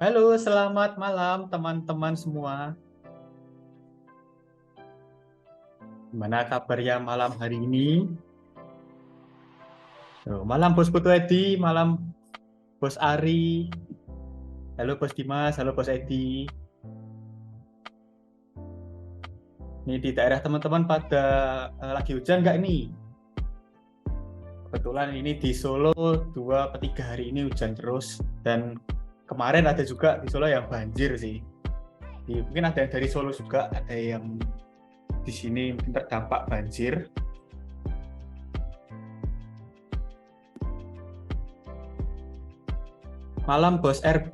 Halo, selamat malam teman-teman semua. Gimana kabarnya malam hari ini? Malam Bos Putu Edi, malam Bos Ari. Halo Bos Dimas, halo Bos Edi. Ini di daerah teman-teman pada lagi hujan nggak nih? Kebetulan ini di Solo 2 atau 3 hari ini hujan terus. Dan kemarin ada juga di Solo yang banjir sih. Mungkin ada yang dari Solo juga, ada yang di sini mungkin terdampak banjir. Malam Bos RB.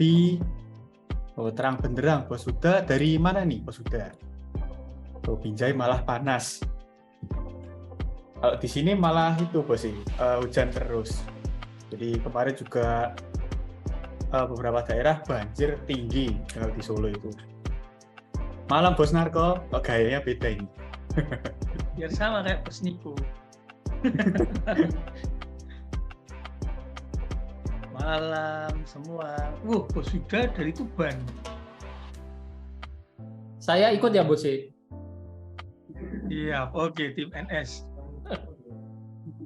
Oh, terang benderang, Bos Huda. Dari mana nih, Bos Huda? Oh, Binjai malah panas. Kalau di sini malah itu, Bos sih, hujan terus. Jadi kemarin juga beberapa daerah banjir tinggi kalau di Solo itu. Malam Bos Narko, oh, gayanya beda ini. Biar sama kayak Bos Niko. Malam semua. Bos Huda dari Tuban. Saya ikut ya, Bos. Iya, oke, tim NS.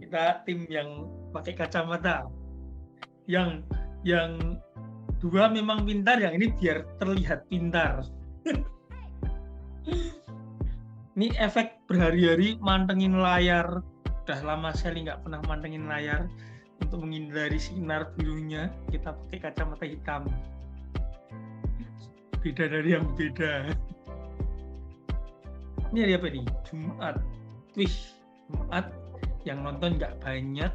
Kita tim yang pakai kacamata. Yang dua memang pintar, yang ini biar terlihat pintar. Ini efek berhari-hari mantengin layar. Udah lama sekali nggak pernah mantengin layar. Untuk menghindari sinar birunya, kita pakai kacamata hitam. Beda dari yang beda. Ini hari apa nih? Jumat. Wih, Jumat yang nonton nggak banyak.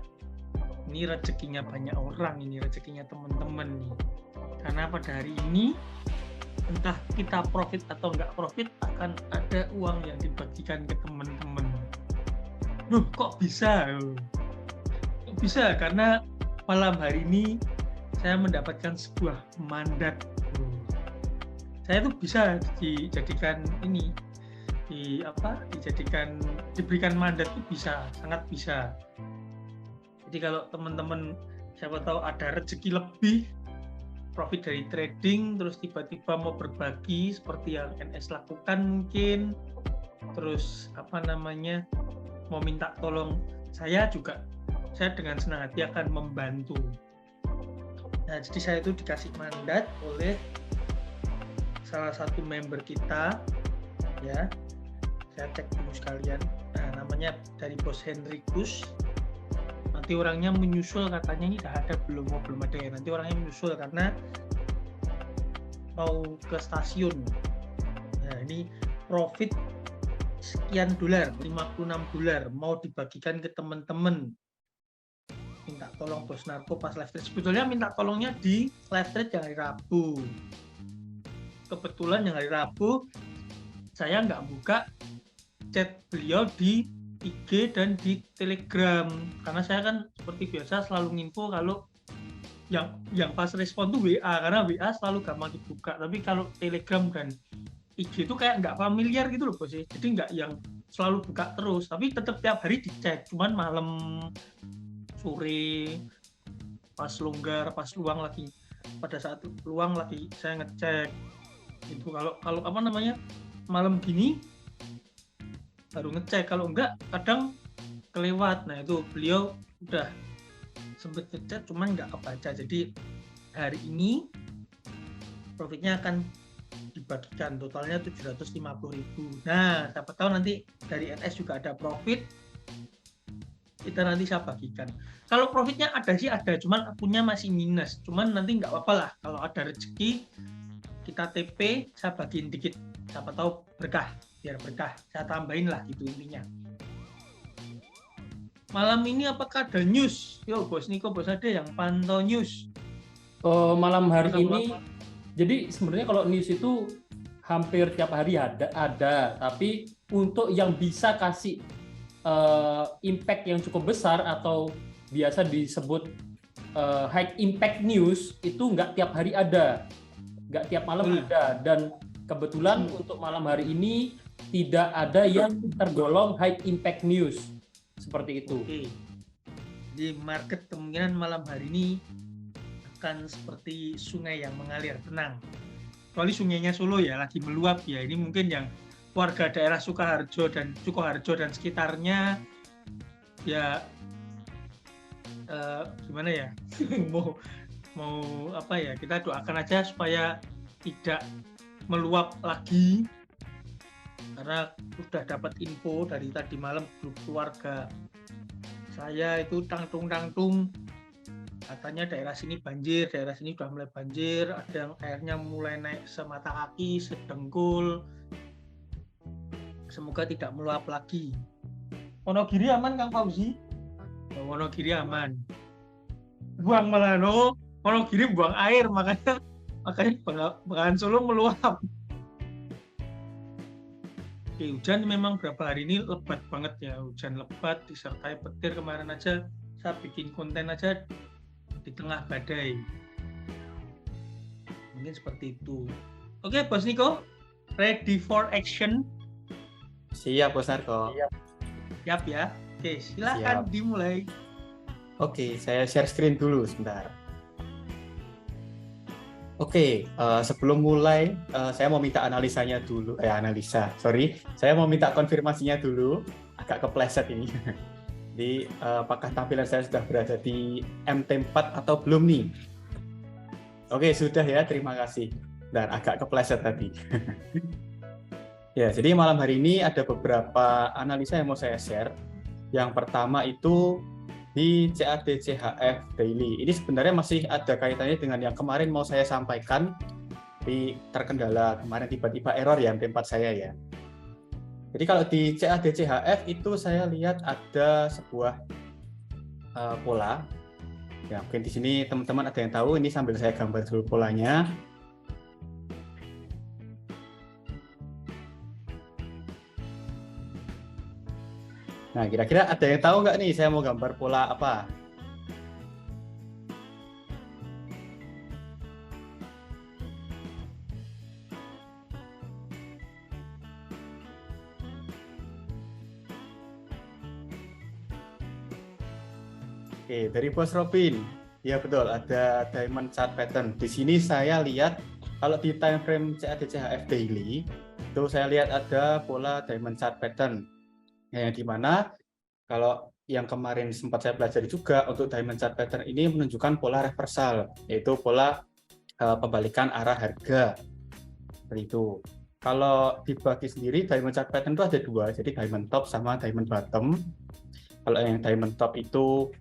Ini rezekinya banyak orang, ini rezekinya teman-teman nih. Karena pada hari ini, entah kita profit atau nggak profit, akan ada uang yang dibagikan ke teman-teman. Loh, kok bisa? Kok bisa? Karena malam hari ini saya mendapatkan sebuah mandat. Saya tuh bisa dijadikan ini, diberikan mandat itu bisa, sangat bisa. Jadi kalau teman-teman siapa tahu ada rezeki lebih, profit dari trading, terus tiba-tiba mau berbagi seperti yang NS lakukan mungkin, terus mau minta tolong saya juga, saya dengan senang hati akan membantu. Nah, jadi saya itu dikasih mandat oleh salah satu member kita, ya. Saya cek dulu sekalian. Nah, namanya dari Bos Henrikus. Nanti orangnya menyusul, katanya ini udah ada belum ada ya. Nanti orangnya menyusul karena mau ke stasiun. Nah, ini profit sekian dolar, $56 mau dibagikan ke teman-teman. Minta tolong Bos Narko pas live trade. Sebetulnya minta tolongnya di live trade yang hari Rabu. Kebetulan yang hari Rabu saya nggak buka chat beliau di IG dan di Telegram, karena saya kan seperti biasa selalu nginfo kalau yang pas respon tuh WA, karena WA selalu gampang dibuka, tapi kalau Telegram dan IG itu kayak nggak familiar gitu loh Bos, jadi nggak yang selalu buka terus, tapi tetap tiap hari dicek, cuman malam, sore, pas longgar, pas luang lagi, pada saat luang lagi saya ngecek itu. Kalau malam gini baru ngecek, kalau enggak kadang kelewat. Nah, itu beliau udah sempet ngecek cuman nggak kebaca. Jadi hari ini profitnya akan dibagikan, totalnya 750.000. Nah, siapa tahu nanti dari NS juga ada profit, kita nanti saya bagikan. Kalau profitnya ada sih ada, cuman akunnya masih minus, cuman nanti nggak apa-apa lah, kalau ada rezeki kita TP, saya bagiin dikit, siapa tahu berkah, biar berkah, saya tambahin lah gitu intinya. Malam ini apakah ada news? Yo Bos Niko, Bos ada yang pantau news? Malam hari ini, jadi sebenarnya kalau news itu hampir tiap hari ada, tapi untuk yang bisa kasih impact yang cukup besar atau biasa disebut high impact news itu nggak tiap hari ada, nggak tiap malam ada, dan kebetulan untuk malam hari ini tidak ada yang tergolong high impact news seperti itu. Oke. Di market kemungkinan malam hari ini akan seperti sungai yang mengalir tenang. Kecuali sungainya Solo ya lagi meluap ya. Ini mungkin yang warga daerah Sukoharjo dan sekitarnya ya gimana ya mau apa ya, kita doakan aja supaya tidak meluap lagi, karena sudah dapat info dari tadi malam grup keluarga saya itu tangtung katanya daerah sini banjir, daerah sini sudah mulai banjir, ada yang airnya mulai naik semata kaki, sedengkul. Semoga tidak meluap lagi. Wonogiri aman Kang Fauzi? Wonogiri aman. Buang malah no, Wonogiri buang air, makanya Bengawan Solo meluap. Oke, hujan memang berapa hari ini lebat banget ya, hujan lebat disertai petir. Kemarin aja saya bikin konten aja di tengah badai. Mungkin seperti itu. Oke, Bos Niko, ready for action? Siap, Bos Narko. Siap ya. Oke, silakan dimulai. Oke, saya share screen dulu sebentar. Oke, sebelum mulai, saya mau minta analisanya dulu. Saya mau minta konfirmasinya dulu. Agak kepleset ini. Jadi, apakah tampilan saya sudah berada di MT4 atau belum nih? Oke, sudah ya, terima kasih. Dan agak kepleset tadi. Ya, jadi malam hari ini ada beberapa analisa yang mau saya share. Yang pertama itu di CAD/CHF Daily. Ini sebenarnya masih ada kaitannya dengan yang kemarin mau saya sampaikan, di terkendala kemarin tiba-tiba error ya MT4 saya ya. Jadi kalau di CAD/CHF itu saya lihat ada sebuah pola. Ya, mungkin di sini teman-teman ada yang tahu, ini sambil saya gambar dulu polanya. Nah, kira-kira ada yang tahu nggak nih saya mau gambar pola apa? Oke, dari Bos Robin. Ya betul, ada diamond chart pattern. Di sini saya lihat kalau di time frame CAD/CHF Daily itu saya lihat ada pola diamond chart pattern. Yang dimana kalau yang kemarin sempat saya pelajari juga untuk diamond chart pattern ini menunjukkan pola reversal, yaitu pola pembalikan arah harga. Seperti itu. Kalau dibagi sendiri diamond chart pattern itu ada dua, jadi diamond top sama diamond bottom. Kalau yang diamond top itu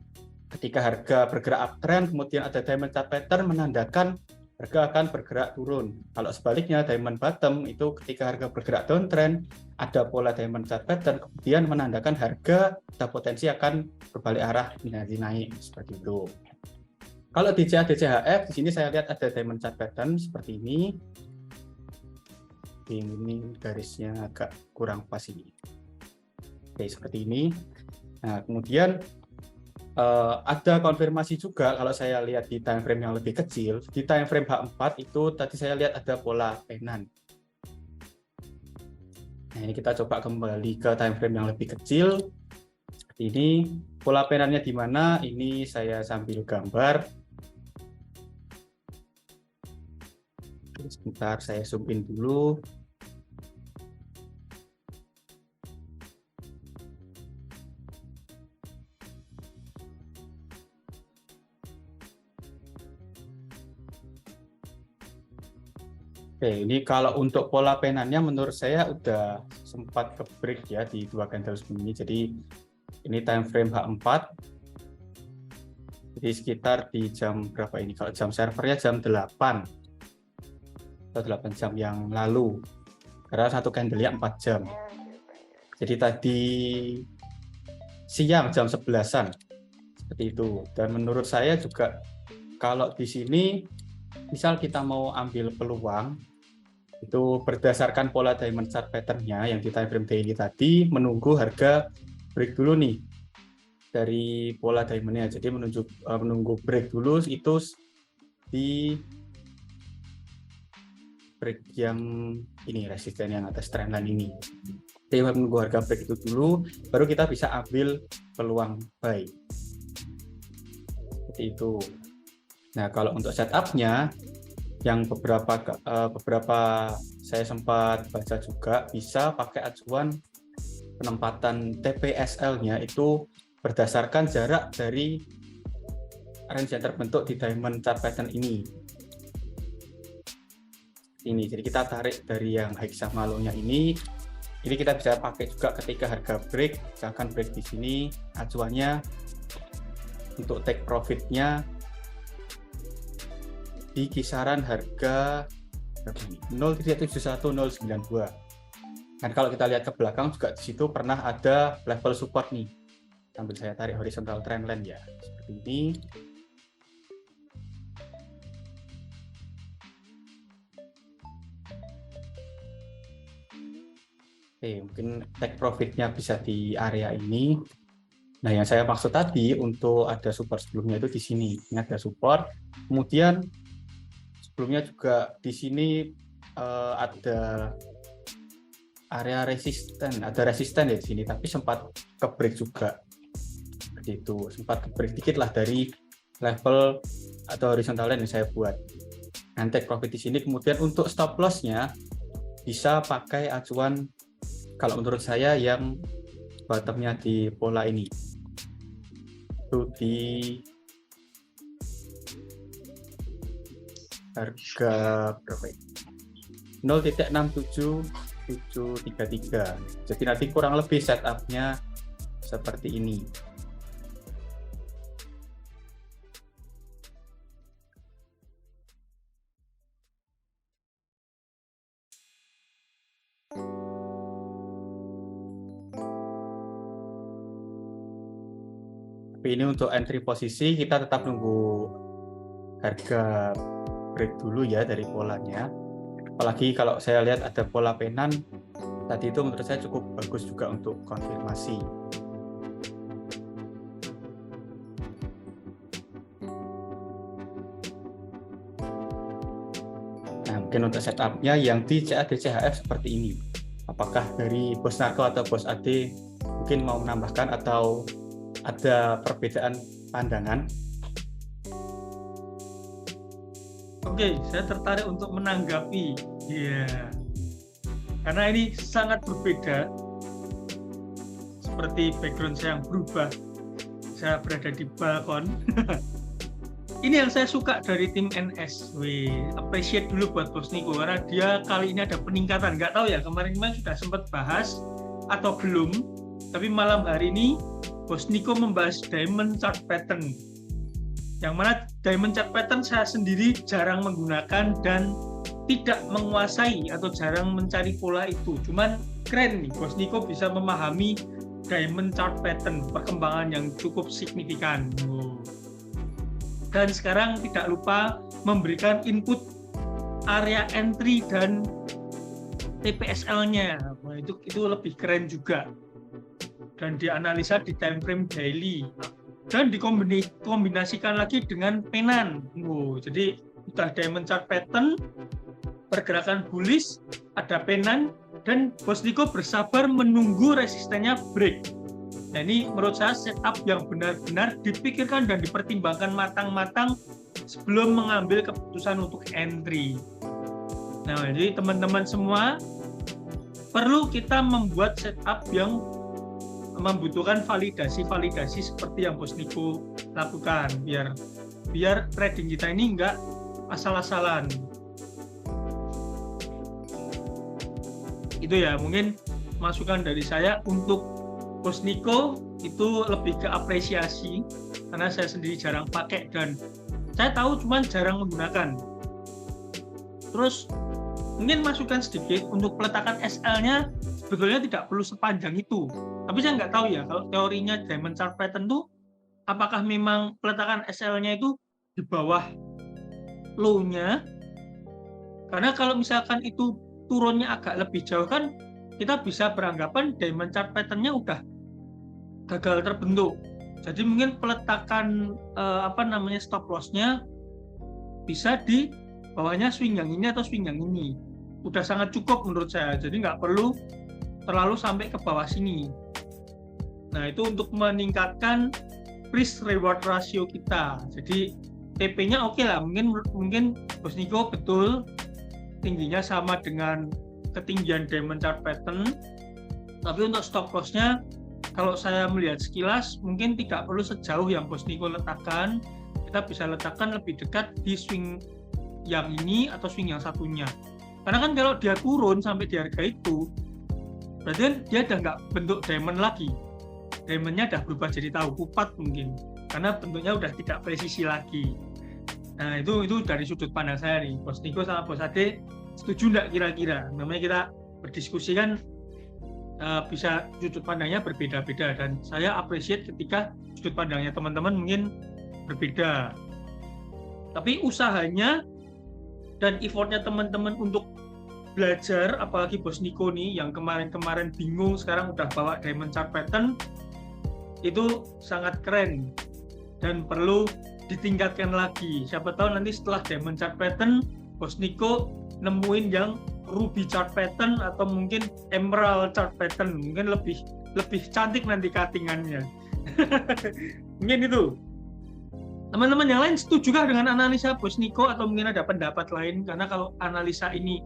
ketika harga bergerak uptrend, kemudian ada diamond chart pattern menandakan harga akan bergerak turun. Kalau sebaliknya diamond bottom itu ketika harga bergerak downtrend, ada pola diamond chart pattern kemudian menandakan harga ada potensi akan berbalik arah naik seperti itu. Kalau di CAD/CHF di sini saya lihat ada diamond chart pattern seperti ini. Ini garisnya agak kurang pas ini. Oke, seperti ini. Nah, kemudian ada konfirmasi juga kalau saya lihat di time frame yang lebih kecil. Di time frame H4 itu tadi saya lihat ada pola penan. Nah, ini kita coba kembali ke time frame yang lebih kecil. Seperti ini. Pola penannya di mana? Ini saya sambil gambar. Sebentar, saya zoom in dulu. Oke, ini kalau untuk pola penannya menurut saya udah sempat ke break ya di dua candle sebelumnya. Jadi ini time frame H4. Jadi sekitar di jam berapa ini? Kalau jam servernya jam 8 atau 8 jam yang lalu. Karena satu candle-nya 4 jam. Jadi tadi siang jam 11-an. Seperti itu. Dan menurut saya juga kalau di sini misal kita mau ambil peluang, itu berdasarkan pola diamond chart pattern-nya yang di time frame daily tadi, menunggu harga break dulu nih dari pola diamond-nya. Jadi menunggu break dulu itu di break yang ini, resisten yang atas trendline ini. Jadi menunggu harga break itu dulu, baru kita bisa ambil peluang buy. Seperti itu. Nah, kalau untuk setupnya yang beberapa saya sempat baca juga bisa pakai acuan penempatan TPSL-nya itu berdasarkan jarak dari range yang terbentuk di diamond chart pattern ini. Jadi kita tarik dari yang hexagon low-nya ini kita bisa pakai juga ketika harga break, misalkan break di sini, acuannya untuk take profit-nya di kisaran harga 0.71092. Dan kalau kita lihat ke belakang juga di situ pernah ada level support nih. Sambil saya tarik horizontal trendline ya, seperti ini. Oke, mungkin take profit-nya bisa di area ini. Nah, yang saya maksud tadi untuk ada support sebelumnya itu di sini. Ini ada support. Kemudian sebelumnya juga di sini ada area resisten, ada resisten ya di sini, tapi sempat ke break juga. Seperti itu, sempat ke break dikit lah dari level atau horizontal line yang saya buat. Dan take profit di sini. Kemudian untuk stop loss-nya bisa pakai acuan kalau menurut saya yang bottomnya di pola ini itu di harga berapa ini? 0.67733. Jadi nanti kurang lebih setupnya seperti ini. Tapi ini untuk entry posisi kita tetap nunggu harga break dulu ya dari polanya. Apalagi kalau saya lihat ada pola penan tadi itu menurut saya cukup bagus juga untuk konfirmasi. Nah, mungkin untuk setupnya yang di CAD CHF seperti ini. Apakah dari bos Narko atau bos AD mungkin mau menambahkan atau ada perbedaan pandangan? Oke, saya tertarik untuk menanggapi. Karena ini sangat berbeda. Seperti background saya yang berubah. Saya berada di balkon. Ini yang saya suka dari tim NS. Appreciate dulu buat Bos Niko karena dia kali ini ada peningkatan. Nggak tahu ya, kemarin sudah sempat bahas atau belum. Tapi malam hari ini Bos Niko membahas diamond chart pattern. Yang mana diamond chart pattern saya sendiri jarang menggunakan dan tidak menguasai atau jarang mencari pola itu. Cuman keren nih, Bos Niko bisa memahami diamond chart pattern, perkembangan yang cukup signifikan. Dan sekarang tidak lupa memberikan input area entry dan TPSL-nya. Itu lebih keren juga. Dan dianalisa di time frame daily dan dikombinasikan lagi dengan penan. Jadi sudah diamond chart pattern, pergerakan bullish, ada penan, dan Bos Niko bersabar menunggu resistennya break. Nah, ini menurut saya setup yang benar-benar dipikirkan dan dipertimbangkan matang-matang sebelum mengambil keputusan untuk entry. Nah, jadi teman-teman semua perlu kita membuat setup yang membutuhkan validasi seperti yang Bos Niko lakukan biar trading kita ini enggak asal-asalan. Itu ya mungkin masukan dari saya untuk Bos Niko, itu lebih ke apresiasi karena saya sendiri jarang pakai dan saya tahu cuman jarang menggunakan. Terus mungkin masukan sedikit untuk peletakan SL-nya sebetulnya tidak perlu sepanjang itu. Tapi saya nggak tahu ya kalau teorinya diamond chart pattern itu apakah memang peletakan SL-nya itu di bawah low-nya. Karena kalau misalkan itu turunnya agak lebih jauh kan kita bisa beranggapan diamond chart pattern-nya udah gagal terbentuk. Jadi mungkin peletakan stop loss-nya bisa di bawahnya swing yang ini atau swing yang ini. Udah sangat cukup menurut saya. Jadi nggak perlu terlalu sampai ke bawah sini. Nah, itu untuk meningkatkan risk reward ratio kita. Jadi TP-nya oke lah, mungkin Bos Niko betul tingginya sama dengan ketinggian diamond chart pattern, tapi untuk stop loss-nya kalau saya melihat sekilas mungkin tidak perlu sejauh yang Bos Niko letakkan. Kita bisa letakkan lebih dekat di swing yang ini atau swing yang satunya, karena kan kalau dia turun sampai di harga itu berarti kan dia udah nggak bentuk diamond lagi, diamondnya udah berubah jadi tahu kupat mungkin, karena bentuknya udah tidak presisi lagi. Nah itu dari sudut pandang saya nih. Bos Niko sama Bos Ade setuju nggak kira-kira? Namanya kita berdiskusi kan, bisa sudut pandangnya berbeda-beda, dan saya appreciate ketika sudut pandangnya teman-teman mungkin berbeda. Tapi usahanya dan effortnya teman-teman untuk belajar, apalagi Bos Niko nih yang kemarin-kemarin bingung sekarang udah bawa diamond chart pattern, itu sangat keren dan perlu ditingkatkan lagi. Siapa tahu nanti setelah diamond chart pattern Bos Niko nemuin yang ruby chart pattern atau mungkin emerald chart pattern, mungkin lebih cantik nanti cuttingannya. Mungkin itu. Teman-teman yang lain setujukah dengan analisa Bos Niko atau mungkin ada pendapat lain? Karena kalau analisa ini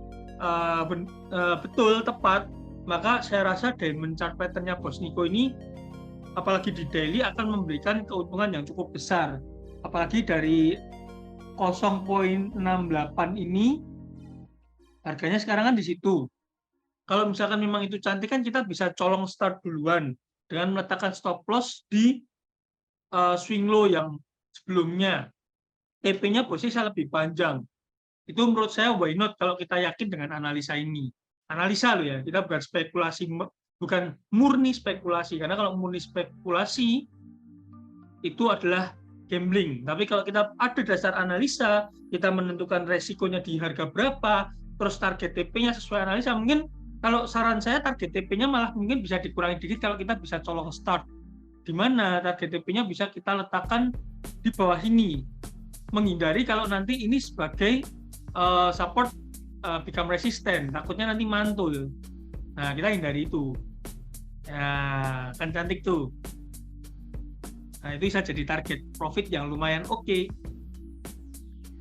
betul tepat, maka saya rasa diamond chart pattern-nya Bos Niko ini apalagi di daily akan memberikan keuntungan yang cukup besar. Apalagi dari 0.68 ini harganya sekarang kan di situ. Kalau misalkan memang itu cantik kan kita bisa colong start duluan dengan meletakkan stop loss di swing low yang sebelumnya. TP-nya posisi lebih panjang. Itu menurut saya why not kalau kita yakin dengan analisa ini. Analisa loh ya, kita bukan spekulasi, bukan murni spekulasi. Karena kalau murni spekulasi itu adalah gambling. Tapi kalau kita ada dasar analisa, kita menentukan resikonya di harga berapa, terus target TP-nya sesuai analisa, mungkin kalau saran saya target TP-nya malah mungkin bisa dikurangi dikit kalau kita bisa colong start. Di mana target TP-nya bisa kita letakkan di bawah ini, menghindari kalau nanti ini sebagai support become resistant, takutnya nanti mantul. Nah, kita hindari itu. Ya, kan cantik tuh. Nah, itu bisa jadi target profit yang lumayan oke.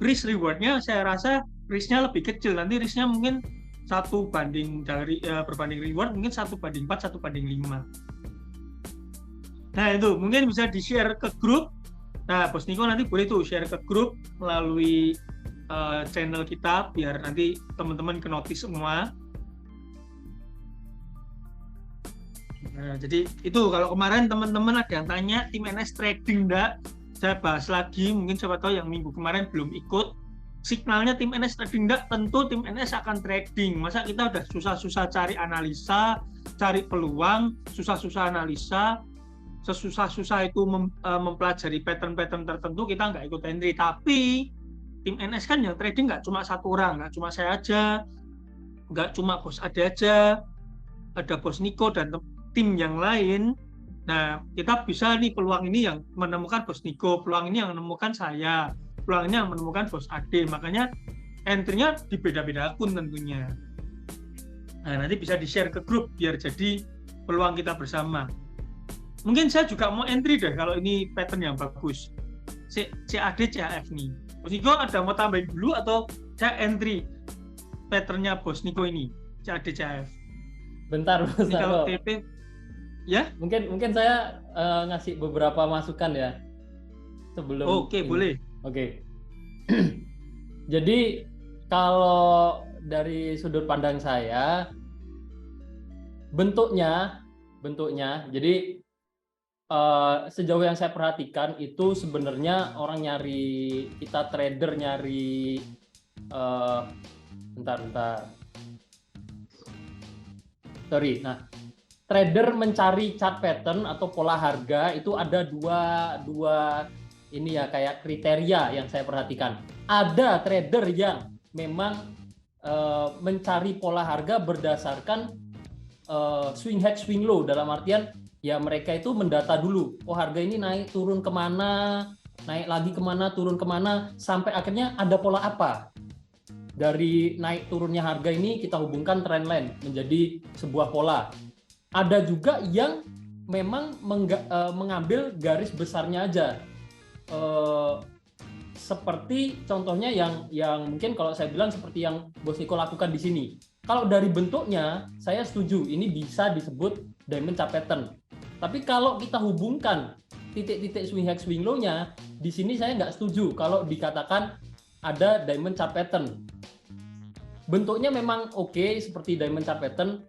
Risk reward-nya saya rasa risk-nya lebih kecil. Nanti risk-nya mungkin 1 banding dari berbanding reward mungkin 1/4, 1/5. Nah, itu mungkin bisa di-share ke grup. Nah, Bos Niko nanti boleh tuh share ke grup melalui channel kita biar nanti teman-teman ke notice semua. Nah, jadi itu kalau kemarin teman-teman ada yang tanya tim NS trading enggak, saya bahas lagi, mungkin siapa tahu yang minggu kemarin belum ikut. Signalnya tim NS trading enggak, tentu tim NS akan trading. Masa kita udah susah-susah cari analisa, cari peluang, susah-susah analisa, sesusah-susah itu mempelajari pattern-pattern tertentu, kita nggak ikut entry. Tapi tim NS kan yang trading nggak cuma satu orang, nggak cuma saya aja, nggak cuma Bos Ade aja, ada Bos Niko dan tim yang lain. Nah, kita bisa nih peluang ini yang menemukan Bos Niko, peluang ini yang menemukan saya, peluang ini yang menemukan Bos Ade. Makanya entry-nya di beda-beda akun tentunya. Nah, nanti bisa di-share ke grup biar jadi peluang kita bersama. Mungkin saya juga mau entry deh kalau ini pattern yang bagus. CAD, CAF nih. Bos Niko ada mau tambahin dulu atau saya entry patternnya Bos Niko ini, CAD, CAF? Bentar, kalau TP ya? Mungkin saya ngasih beberapa masukan ya sebelum. Oke, boleh. Oke. Jadi kalau dari sudut pandang saya bentuknya jadi sejauh yang saya perhatikan itu sebenarnya orang kita trader nyari trader mencari chart pattern atau pola harga itu ada dua ini ya kayak kriteria yang saya perhatikan. Ada trader yang memang mencari pola harga berdasarkan swing high swing low, dalam artian ya mereka itu mendata dulu, oh harga ini naik turun kemana, naik lagi kemana, turun kemana, sampai akhirnya ada pola apa. Dari naik turunnya harga ini kita hubungkan trendline menjadi sebuah pola. Ada juga yang memang mengambil garis besarnya aja. seperti contohnya yang mungkin kalau saya bilang seperti yang Bos Niko lakukan di sini. Kalau dari bentuknya saya setuju ini bisa disebut diamond chart pattern. Tapi kalau kita hubungkan titik-titik swing high swing low-nya, di sini saya nggak setuju kalau dikatakan ada diamond chart pattern. Bentuknya memang oke seperti diamond chart pattern,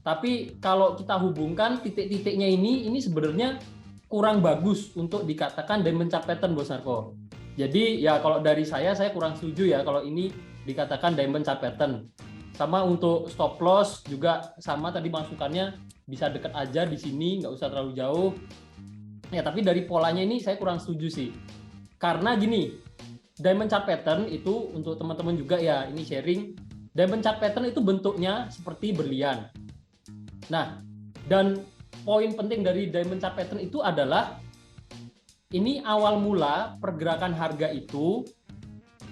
tapi kalau kita hubungkan titik-titiknya ini sebenarnya kurang bagus untuk dikatakan diamond chart pattern, Bos Narko. Jadi ya kalau dari saya kurang setuju ya kalau ini dikatakan diamond chart pattern. Sama untuk stop loss juga sama tadi masukannya bisa dekat aja di sini, nggak usah terlalu jauh. Ya tapi dari polanya ini saya kurang setuju sih. Karena gini, diamond chart pattern itu untuk teman-teman juga ya, ini sharing. Diamond chart pattern itu bentuknya seperti berlian. Nah, dan poin penting dari diamond chart pattern itu adalah ini awal mula pergerakan harga itu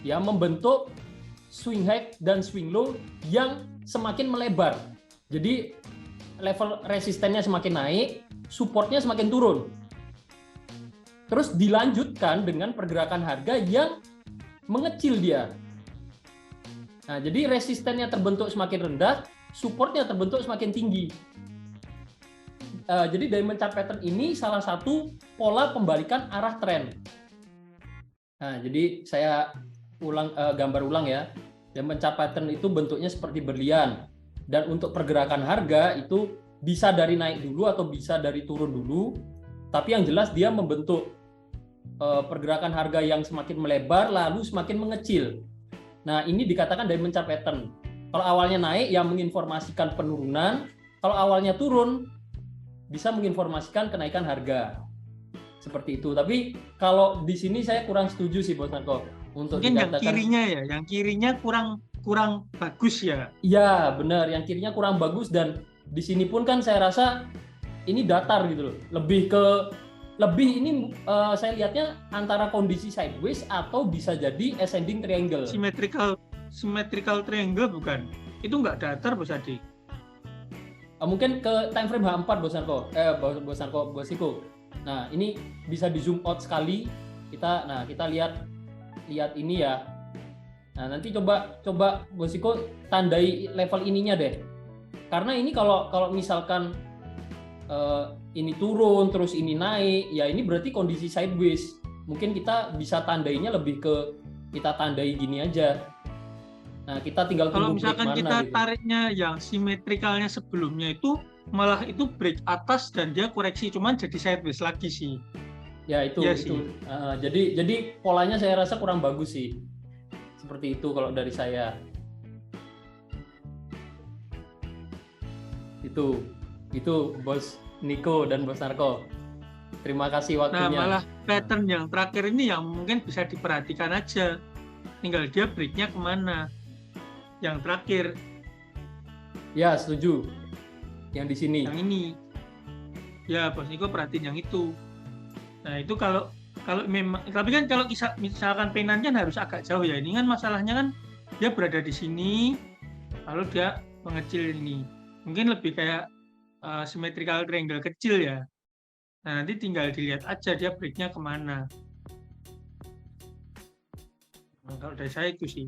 ya membentuk swing high dan swing low yang semakin melebar. Jadi level resistennya semakin naik, supportnya semakin turun. Terus dilanjutkan dengan pergerakan harga yang mengecil dia. Nah, jadi resistennya terbentuk semakin rendah, supportnya terbentuk semakin tinggi. Jadi diamond chart pattern ini salah satu pola pembalikan arah tren. Nah, jadi saya gambar ulang ya. Diamond chart pattern itu bentuknya seperti berlian. Dan untuk pergerakan harga itu bisa dari naik dulu atau bisa dari turun dulu. Tapi yang jelas dia membentuk pergerakan harga yang semakin melebar lalu semakin mengecil. Nah, ini dikatakan diamond chart pattern. Kalau awalnya naik ya menginformasikan penurunan, kalau awalnya turun bisa menginformasikan kenaikan harga. Seperti itu. Tapi kalau di sini saya kurang setuju sih, Bos Narko. Untuk mungkin dikatakan, yang kirinya kurang bagus ya. Iya, benar. Yang kirinya kurang bagus dan di sini pun kan saya rasa ini datar gitu loh. Lebih ini saya lihatnya antara kondisi sideways atau bisa jadi ascending triangle. Symmetrical triangle bukan? Itu nggak datar, Bos Adi. Mungkin ke time frame H4, Bos Narko, Bos Niko. Nah, ini bisa di zoom out sekali. Kita lihat ini ya. Nah, nanti coba Bos Niko tandai level ininya deh. Karena ini kalau misalkan ini turun terus ini naik, ya ini berarti kondisi sideways. Mungkin kita bisa tandainya lebih ke kita tandai gini aja. Nah, kita tinggal tunggu break mana. Kalau misalkan kita tariknya yang simetrikalnya sebelumnya itu malah itu break atas dan dia koreksi cuman jadi sideways lagi sih. Ya itu. Jadi polanya saya rasa kurang bagus sih. Seperti itu kalau dari saya. Itu Bos Niko dan Bos Narko. Terima kasih waktunya. Nah, malah pattern yang terakhir ini yang mungkin bisa diperhatikan aja. Tinggal dia breaknya kemana. Yang terakhir. Ya, setuju. Yang di sini. Yang ini. Ya, Bos Niko perhatiin yang itu. Nah, itu kalau memang, tapi kan kalau misalkan penannya harus agak jauh ya. Ini kan masalahnya kan dia berada di sini, lalu dia mengecil ini. Mungkin lebih kayak symmetrical triangle kecil ya. Nah, nanti tinggal dilihat aja dia breaknya kemana. Nah, kalau dari saya itu sih.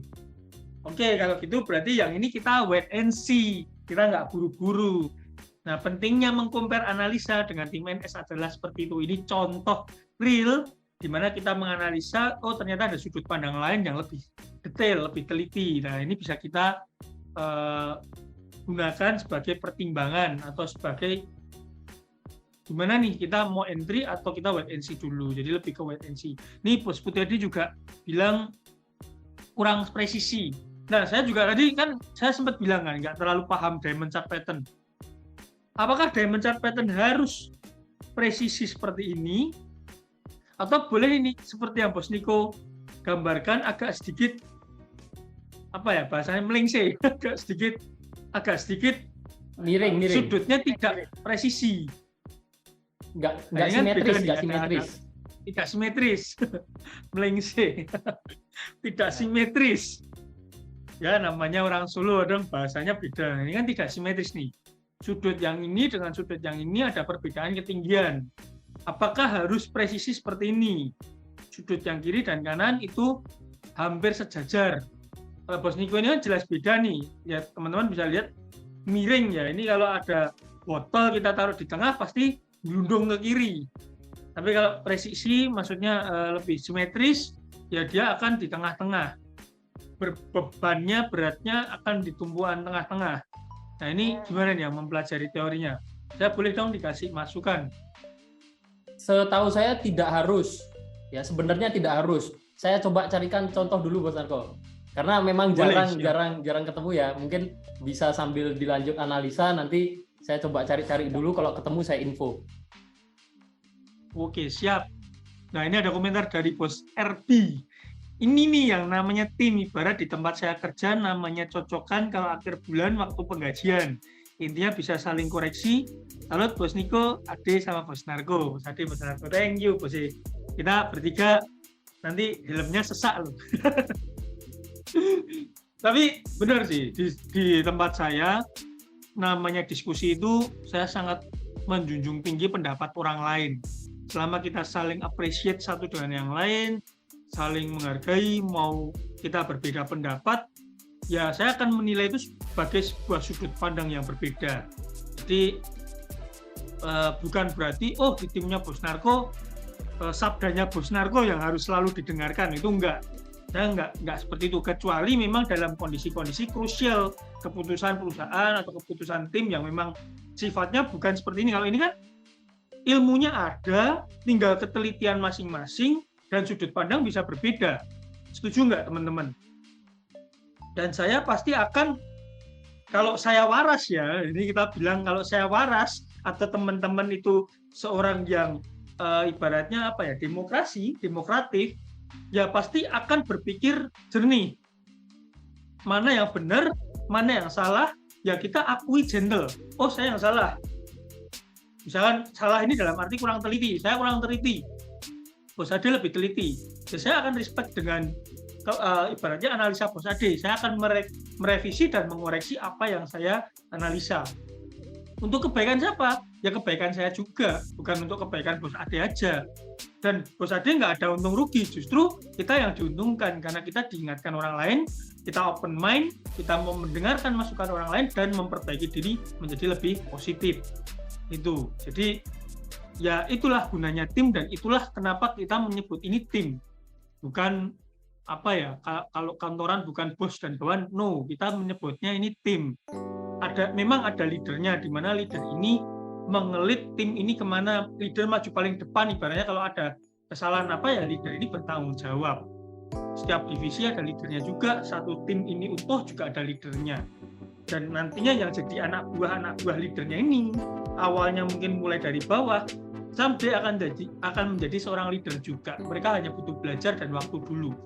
Oke, kalau gitu berarti yang ini kita wait and see. Kita nggak buru-buru. Nah, pentingnya mengcompare analisa dengan tim NS adalah seperti itu. Ini contoh real di mana kita menganalisa, oh ternyata ada sudut pandang lain yang lebih detail, lebih teliti. Nah, ini bisa kita gunakan sebagai pertimbangan atau sebagai gimana nih kita mau entry atau kita wait and see dulu. Jadi lebih ke wait and see. Nih Bos Putri juga bilang kurang presisi. Nah, saya juga tadi kan saya sempat bilang kan nggak terlalu paham diamond chart pattern. Apakah diamond chart pattern harus presisi seperti ini atau boleh ini seperti yang Bos Niko gambarkan agak sedikit apa ya bahasanya melengseng, agak sedikit miring. Sudutnya tidak presisi. Nggak simetris. Tidak simetris. Melengseng. Tidak simetris. Ya namanya orang Solo dong bahasanya beda. Ini kan tidak simetris nih. Sudut yang ini dengan sudut yang ini ada perbedaan ketinggian. Apakah harus presisi seperti ini? sudut yang kiri dan kanan itu hampir sejajar. Kalau Bos Niko ini kan jelas beda nih. Ya teman-teman bisa lihat miring ya. Ini kalau ada botol kita taruh di tengah pasti gelundung ke kiri. Tapi kalau presisi maksudnya lebih simetris, ya dia akan di tengah-tengah. Bebannya, beratnya akan di tumpuan tengah-tengah. Nah ini gimana nih yang mempelajari teorinya? Saya boleh dong dikasih masukan? Setahu saya tidak harus. Ya sebenarnya tidak harus. Saya coba carikan contoh dulu Bos Narko. Karena memang jarang ketemu ya. Mungkin bisa sambil dilanjut analisa, nanti saya coba cari-cari dulu, kalau ketemu saya info. Oke, siap. Nah, ini ada komentar dari Bos RB. Ini nih yang namanya tim, ibarat di tempat saya kerja namanya cocokan kalau akhir bulan waktu penggajian. Intinya bisa saling koreksi. Salut Bos Niko, Ade sama Bos Narko. Bos Ade, Bos Narko. Thank you, Bos. Kita bertiga nanti helmnya sesak loh. Tapi benar sih, di tempat saya namanya diskusi itu saya sangat menjunjung tinggi pendapat orang lain. Selama kita saling appreciate satu dengan yang lain, saling menghargai, mau kita berbeda pendapat, ya saya akan menilai itu sebagai sebuah sudut pandang yang berbeda. Jadi bukan berarti di timnya Bos Narko sabdanya Bos Narko yang harus selalu didengarkan, itu enggak. Saya enggak seperti itu, kecuali memang dalam kondisi-kondisi krusial, keputusan perusahaan atau keputusan tim yang memang sifatnya bukan seperti ini. Kalau ini kan ilmunya ada, tinggal ketelitian masing-masing dan sudut pandang bisa berbeda. Setuju nggak teman-teman? Dan saya pasti akan, kalau saya waras ya, ini kita bilang kalau saya waras atau teman-teman itu seorang yang ibaratnya apa ya, demokratif, ya pasti akan berpikir jernih. Mana yang benar, mana yang salah, ya kita akui gentle. Oh, saya yang salah. Misalkan salah ini dalam arti kurang teliti, saya kurang teliti. Bos Ade lebih teliti. Ya, saya akan respect dengan ibaratnya analisa Bos Ade. Saya akan merevisi dan mengoreksi apa yang saya analisa. Untuk kebaikan siapa? Ya kebaikan saya juga, bukan untuk kebaikan Bos Ade aja. Dan Bos Ade nggak ada untung rugi, justru kita yang diuntungkan karena kita diingatkan orang lain, kita open mind, kita mau mendengarkan masukan orang lain dan memperbaiki diri menjadi lebih positif. Itu. Jadi ya itulah gunanya tim dan itulah kenapa kita menyebut ini tim. Bukan apa ya, kalau kantoran bukan bos dan bawahan, no, kita menyebutnya ini tim. Memang ada leadernya, di mana leader ini mengelit tim ini kemana, leader maju paling depan, ibaratnya kalau ada kesalahan apa ya leader ini bertanggung jawab. Setiap divisi ada leadernya juga, satu tim ini utuh juga ada leadernya. Dan nantinya yang jadi anak buah leadernya ini awalnya mungkin mulai dari bawah, sampai akan menjadi seorang leader juga. Mereka hanya butuh belajar dan waktu dulu.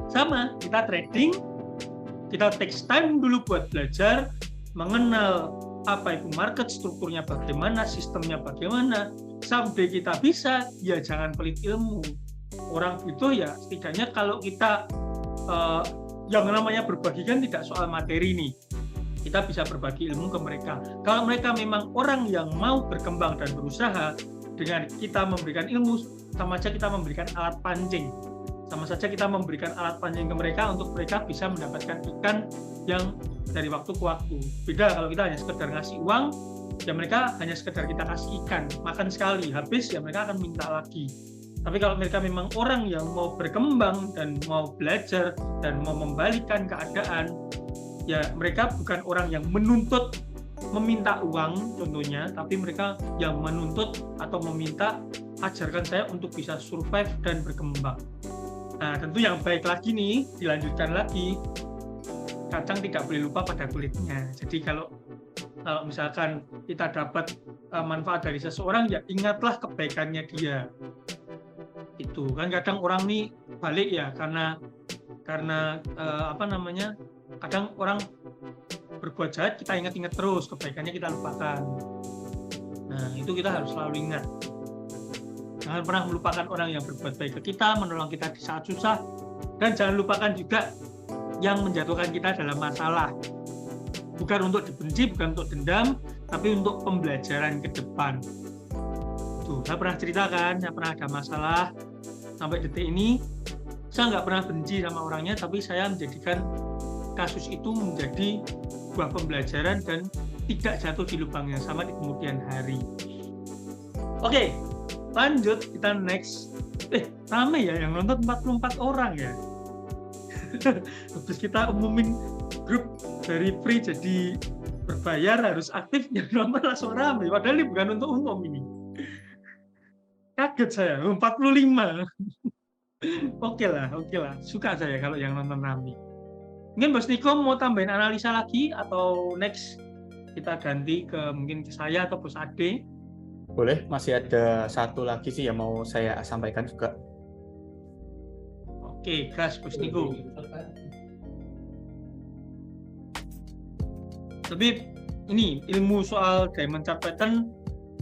Sama, kita trading, kita take time dulu buat belajar, mengenal apa itu market, strukturnya bagaimana, sistemnya bagaimana, sampai kita bisa, ya jangan pelit ilmu. Orang butuh ya setidaknya kalau kita yang namanya berbagi kan tidak soal materi nih. Kita bisa berbagi ilmu ke mereka. Kalau mereka memang orang yang mau berkembang dan berusaha, dengan kita memberikan ilmu, sama saja kita memberikan alat pancing. Sama saja kita memberikan alat pancing ke mereka untuk mereka bisa mendapatkan ikan yang dari waktu ke waktu. Beda kalau kita hanya sekedar ngasih uang, ya mereka hanya sekedar kita kasih ikan, makan sekali, habis ya mereka akan minta lagi. Tapi kalau mereka memang orang yang mau berkembang dan mau belajar dan mau membalikan keadaan, ya mereka bukan orang yang menuntut meminta uang contohnya, tapi mereka yang menuntut atau meminta ajarkan saya untuk bisa survive dan berkembang. Nah tentu yang baik lagi nih, dilanjutkan lagi, kacang tidak boleh lupa pada kulitnya. Jadi kalau misalkan kita dapat manfaat dari seseorang, ya ingatlah kebaikannya dia. Itu kan kadang orang nih balik ya, karena kadang orang berbuat jahat kita ingat-ingat terus, kebaikannya kita lupakan. Nah itu kita harus selalu ingat. Jangan pernah melupakan orang yang berbuat baik ke kita, menolong kita di saat susah, dan jangan lupakan juga yang menjatuhkan kita dalam masalah. Bukan untuk dibenci, bukan untuk dendam, tapi untuk pembelajaran ke depan. Tuh, saya pernah ceritakan, saya pernah ada masalah sampai detik ini saya nggak pernah benci sama orangnya, tapi saya menjadikan kasus itu menjadi sebuah pembelajaran dan tidak jatuh di lubang yang sama di kemudian hari. Oke, lanjut kita next. Rame ya yang nonton 44 orang ya. Habis kita umumin grup dari free jadi berbayar harus aktif, yang nonton langsung rame. Padahal ini bukan untuk umum ini. Kaget saya, 45. Oke lah. Suka saya kalau yang nonton rame. Mungkin Bos Niko mau tambahin analisa lagi atau next kita ganti ke mungkin ke saya atau Bos Ade? Boleh, masih ada satu lagi sih yang mau saya sampaikan juga. Oke, gas Bos Niko. Tapi ini ilmu soal diamond chart pattern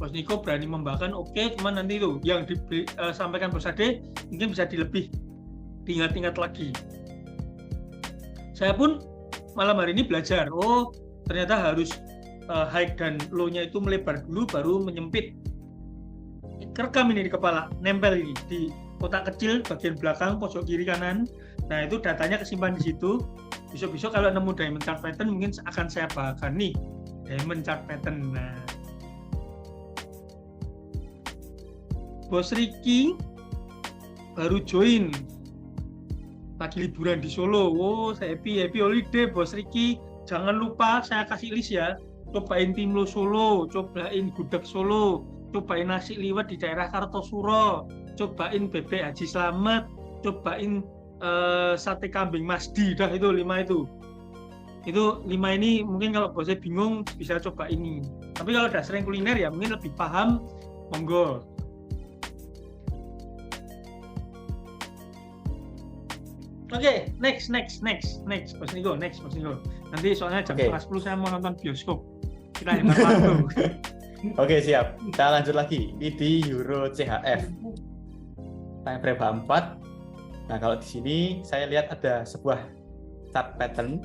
Bos Niko berani membahkan, oke, cuman nanti itu yang disampaikan Bos Ade mungkin bisa lebih diingat-ingat lagi. Saya pun malam hari ini belajar, ternyata harus high dan low-nya itu melebar dulu baru menyempit. Kerekam ini di kepala, nempel ini di kotak kecil bagian belakang pojok kiri kanan. Nah itu datanya kesimpan di situ. Besok-besok kalau nemu diamond chart pattern mungkin akan saya bahakan nih diamond chart pattern. Nah, Bos Ricky baru join, lagi liburan di Solo. Saya happy holiday Bos Ricky. Jangan lupa saya kasih list ya. Cobain Timlo Solo, cobain gudeg Solo, cobain nasi liwet di daerah Kartosuro, cobain bebek Haji Slamet, cobain sate kambing Masdi. Dah itu 5 itu. Itu 5 ini mungkin kalau bosnya bingung bisa coba ini. Tapi kalau udah sering kuliner ya mungkin lebih paham, monggo. Oke, next Bos Niko. Nanti soalnya jam 10 saya mau nonton bioskop. Kita hemat waktu. Oke, siap. Kita lanjut lagi. Ini di Euro CHF. Time frame 4. Nah, kalau di sini saya lihat ada sebuah chart pattern.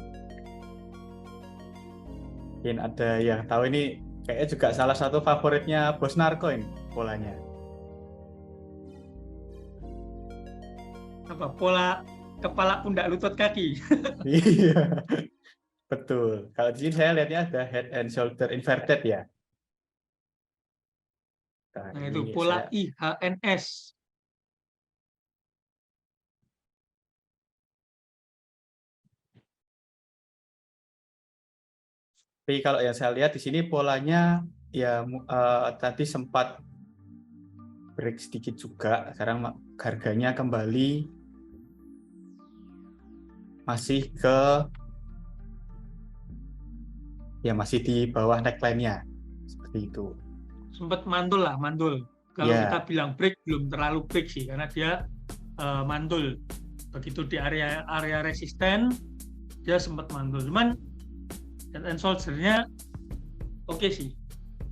Mungkin ada yang tahu ini kayaknya juga salah satu favoritnya Bos Narko ini polanya. Apa pola kepala pundak lutut kaki? Iya, betul. Kalau di sini saya lihatnya ada head and shoulder inverted ya. Nah itu pola IHNS. Tapi kalau yang saya lihat di sini polanya ya tadi sempat break sedikit juga. Sekarang harganya kembali masih masih di bawah neckline-nya seperti itu. Sempat mantul. Kalau kita bilang break belum terlalu break sih karena dia mantul. Begitu di area resisten dia sempat mantul. Cuman head and shoulder-nya oke sih.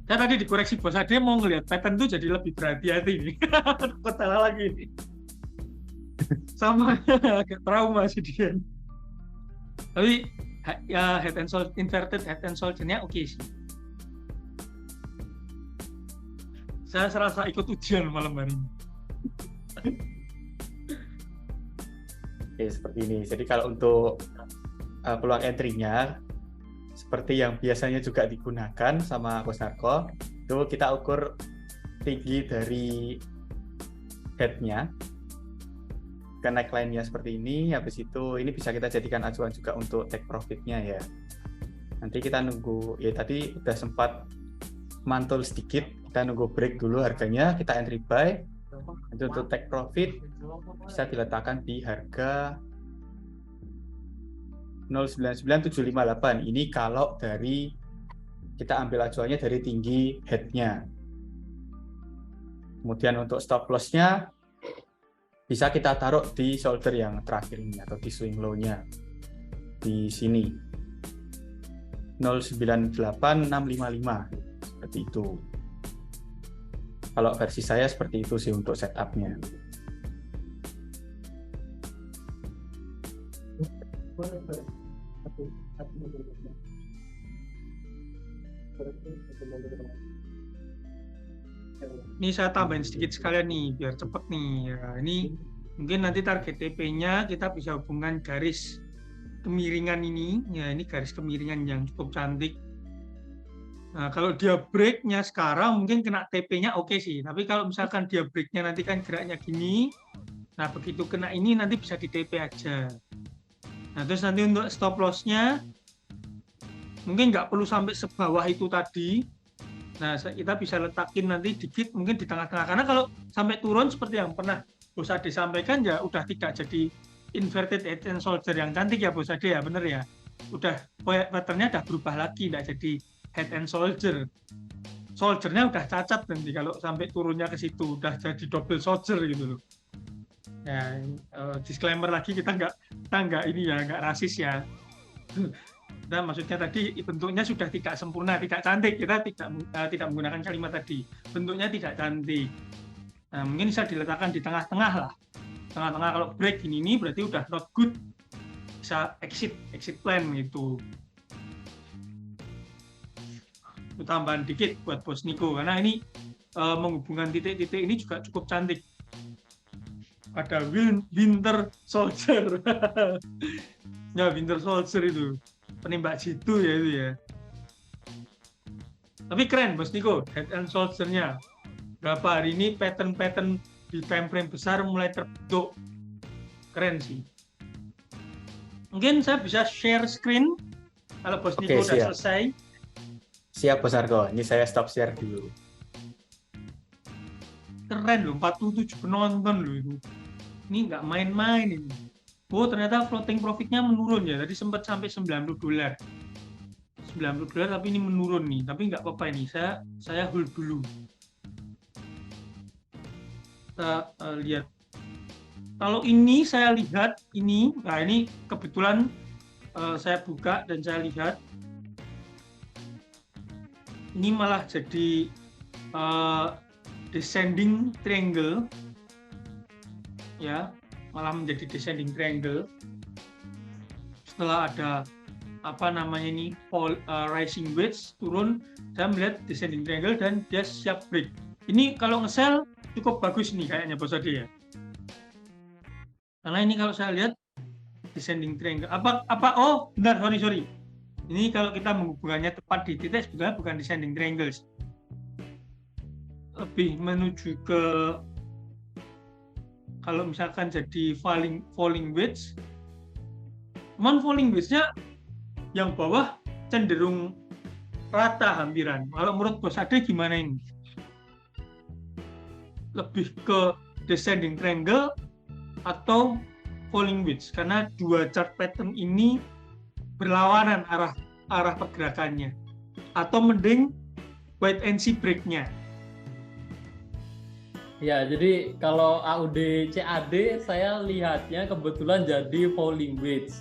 Saya tadi dikoreksi Bos Ade mau ngelihat pattern tuh jadi lebih berhati-hati nih. Kok salah lagi nih. Sama agak trauma sih dia. Tapi ya head and shoulder inverted head and shoulder-nya oke sih. Saya serasa ikut ujian malam hari ini. Oke, seperti ini. Jadi kalau untuk peluang entry-nya seperti yang biasanya juga digunakan sama Bos Narko, itu kita ukur tinggi dari head-nya ke neckline-nya seperti ini. Habis itu ini bisa kita jadikan acuan juga untuk take profit-nya ya. Nanti kita nunggu, ya tadi udah sempat mantul sedikit, kita nunggu break dulu harganya, kita entry buy. Nanti untuk take profit bisa diletakkan di harga 099758. Ini kalau dari kita ambil acuannya dari tinggi head-nya. Kemudian untuk stop loss-nya bisa kita taruh di shoulder yang terakhir ini atau di swing low-nya di sini 098655 seperti itu. Kalau versi saya seperti itu sih untuk setup-nya. Ini saya tambahin sedikit sekalian nih biar cepet nih ya. Ini Mungkin nanti target TP-nya kita bisa hubungkan garis kemiringan ini. Ya, ini garis kemiringan yang cukup cantik. Nah, kalau dia break-nya sekarang mungkin kena TP-nya oke sih. Tapi kalau misalkan dia break-nya nanti kan geraknya gini, nah begitu kena ini nanti bisa di TP aja. Nah, terus nanti untuk stop loss-nya mungkin nggak perlu sampai sebawah itu tadi. Nah, kita bisa letakin nanti dikit mungkin di tengah-tengah. Karena kalau sampai turun seperti yang pernah Bos Ade sampaikan ya udah tidak jadi inverted head and shoulder yang cantik ya Bos Ade ya, bener ya. Udah pattern-nya udah berubah lagi, tidak jadi head and shoulder. Shoulder-nya udah cacat nanti kalau sampai turunnya ke situ, udah jadi double shoulder gitu loh. Ya, disclaimer lagi kita nggak ini ya, nggak rasis ya. Nah, maksudnya tadi bentuknya sudah tidak sempurna, tidak cantik. Kita tidak menggunakan kalimat tadi. Bentuknya tidak cantik. Nah, mungkin bisa diletakkan di tengah-tengah lah. Tengah-tengah kalau break ini berarti udah not good. Bisa exit plan gitu. Itu tambahan dikit buat Bos Niko karena ini menghubungkan titik-titik ini juga cukup cantik. Ada Winter Soldier. Ya, Winter Soldier itu. Penembak jitu ya itu ya. Tapi keren Bos Niko, head and shoulder-nya. Berapa hari ini pattern-pattern di time frame besar mulai terbentuk. Keren sih. Mungkin saya bisa share screen kalau Bos Niko udah selesai. Siap Bos Argo, ini saya stop share dulu. Keren loh, 47 penonton loh itu. Ini nggak main-main ini. Oh, ternyata floating profit-nya menurun ya. Tadi sempat sampai $90. $90 tapi ini menurun nih. Tapi nggak apa-apa ini. Saya hold dulu. Kita lihat. Kalau ini saya lihat ini, nah ini kebetulan saya buka dan saya lihat ini malah jadi descending triangle, ya, malah menjadi descending triangle. Setelah ada apa namanya ini rising wedge turun, saya melihat descending triangle dan dia siap break. Ini kalau nge-sell cukup bagus nih kayaknya Bos Ade ya. Karena ini kalau saya lihat descending triangle. Oh, benar, sorry. Ini kalau kita menghubungannya tepat di titik sebetulnya bukan descending triangles. Lebih menuju ke kalau misalkan jadi falling wedge. Cuman falling wedge-nya yang bawah cenderung rata hampiran. Kalau menurut Bos Ade gimana ini? Lebih ke descending triangle atau falling wedge, karena dua chart pattern ini berlawanan arah pergerakannya, atau mending wait and see break-nya. Ya, jadi kalau AUD CAD saya lihatnya kebetulan jadi falling wedge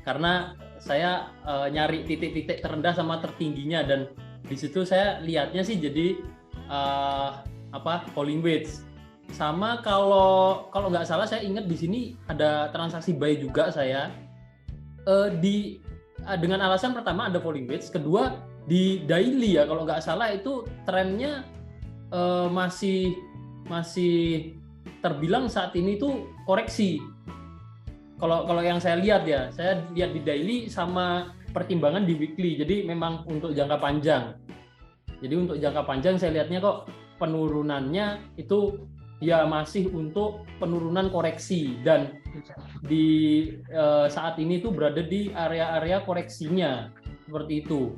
karena saya nyari titik-titik terendah sama tertingginya, dan di situ saya lihatnya sih jadi falling wedge. Sama kalau nggak salah saya ingat di sini ada transaksi buy juga saya dengan alasan pertama ada falling wedge, kedua di daily ya kalau nggak salah itu trennya masih terbilang saat ini tuh koreksi. Kalau yang saya lihat di daily sama pertimbangan di weekly, jadi memang untuk jangka panjang. Jadi untuk jangka panjang saya lihatnya kok penurunannya itu ya masih untuk penurunan koreksi, dan di saat ini tuh berada di area-area koreksinya seperti itu.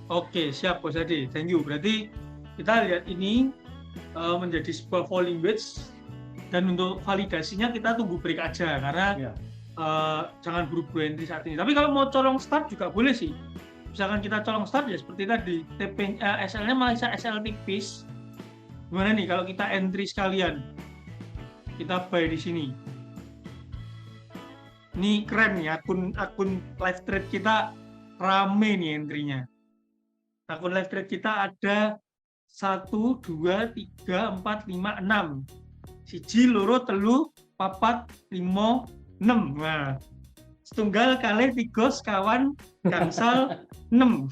Oke, siap Bos Ade, thank you. Berarti kita lihat ini menjadi sebuah falling wedge, dan untuk validasinya kita tunggu break aja karena jangan buru-buru entry saat ini. Tapi kalau mau colong start juga boleh sih. Misalkan kita colong start ya seperti tadi, SL-nya malah bisa SL tipis. Gimana nih kalau kita entry sekalian? Kita buy di sini. Ini keren nih, akun live trade kita rame nih entry-nya. Akun live trade kita ada 1, 2, 3, 4, 5, 6. Siji, loro, telu, papat, 5, 6. Nah, setunggal kali 3 sekawan gangsal 6.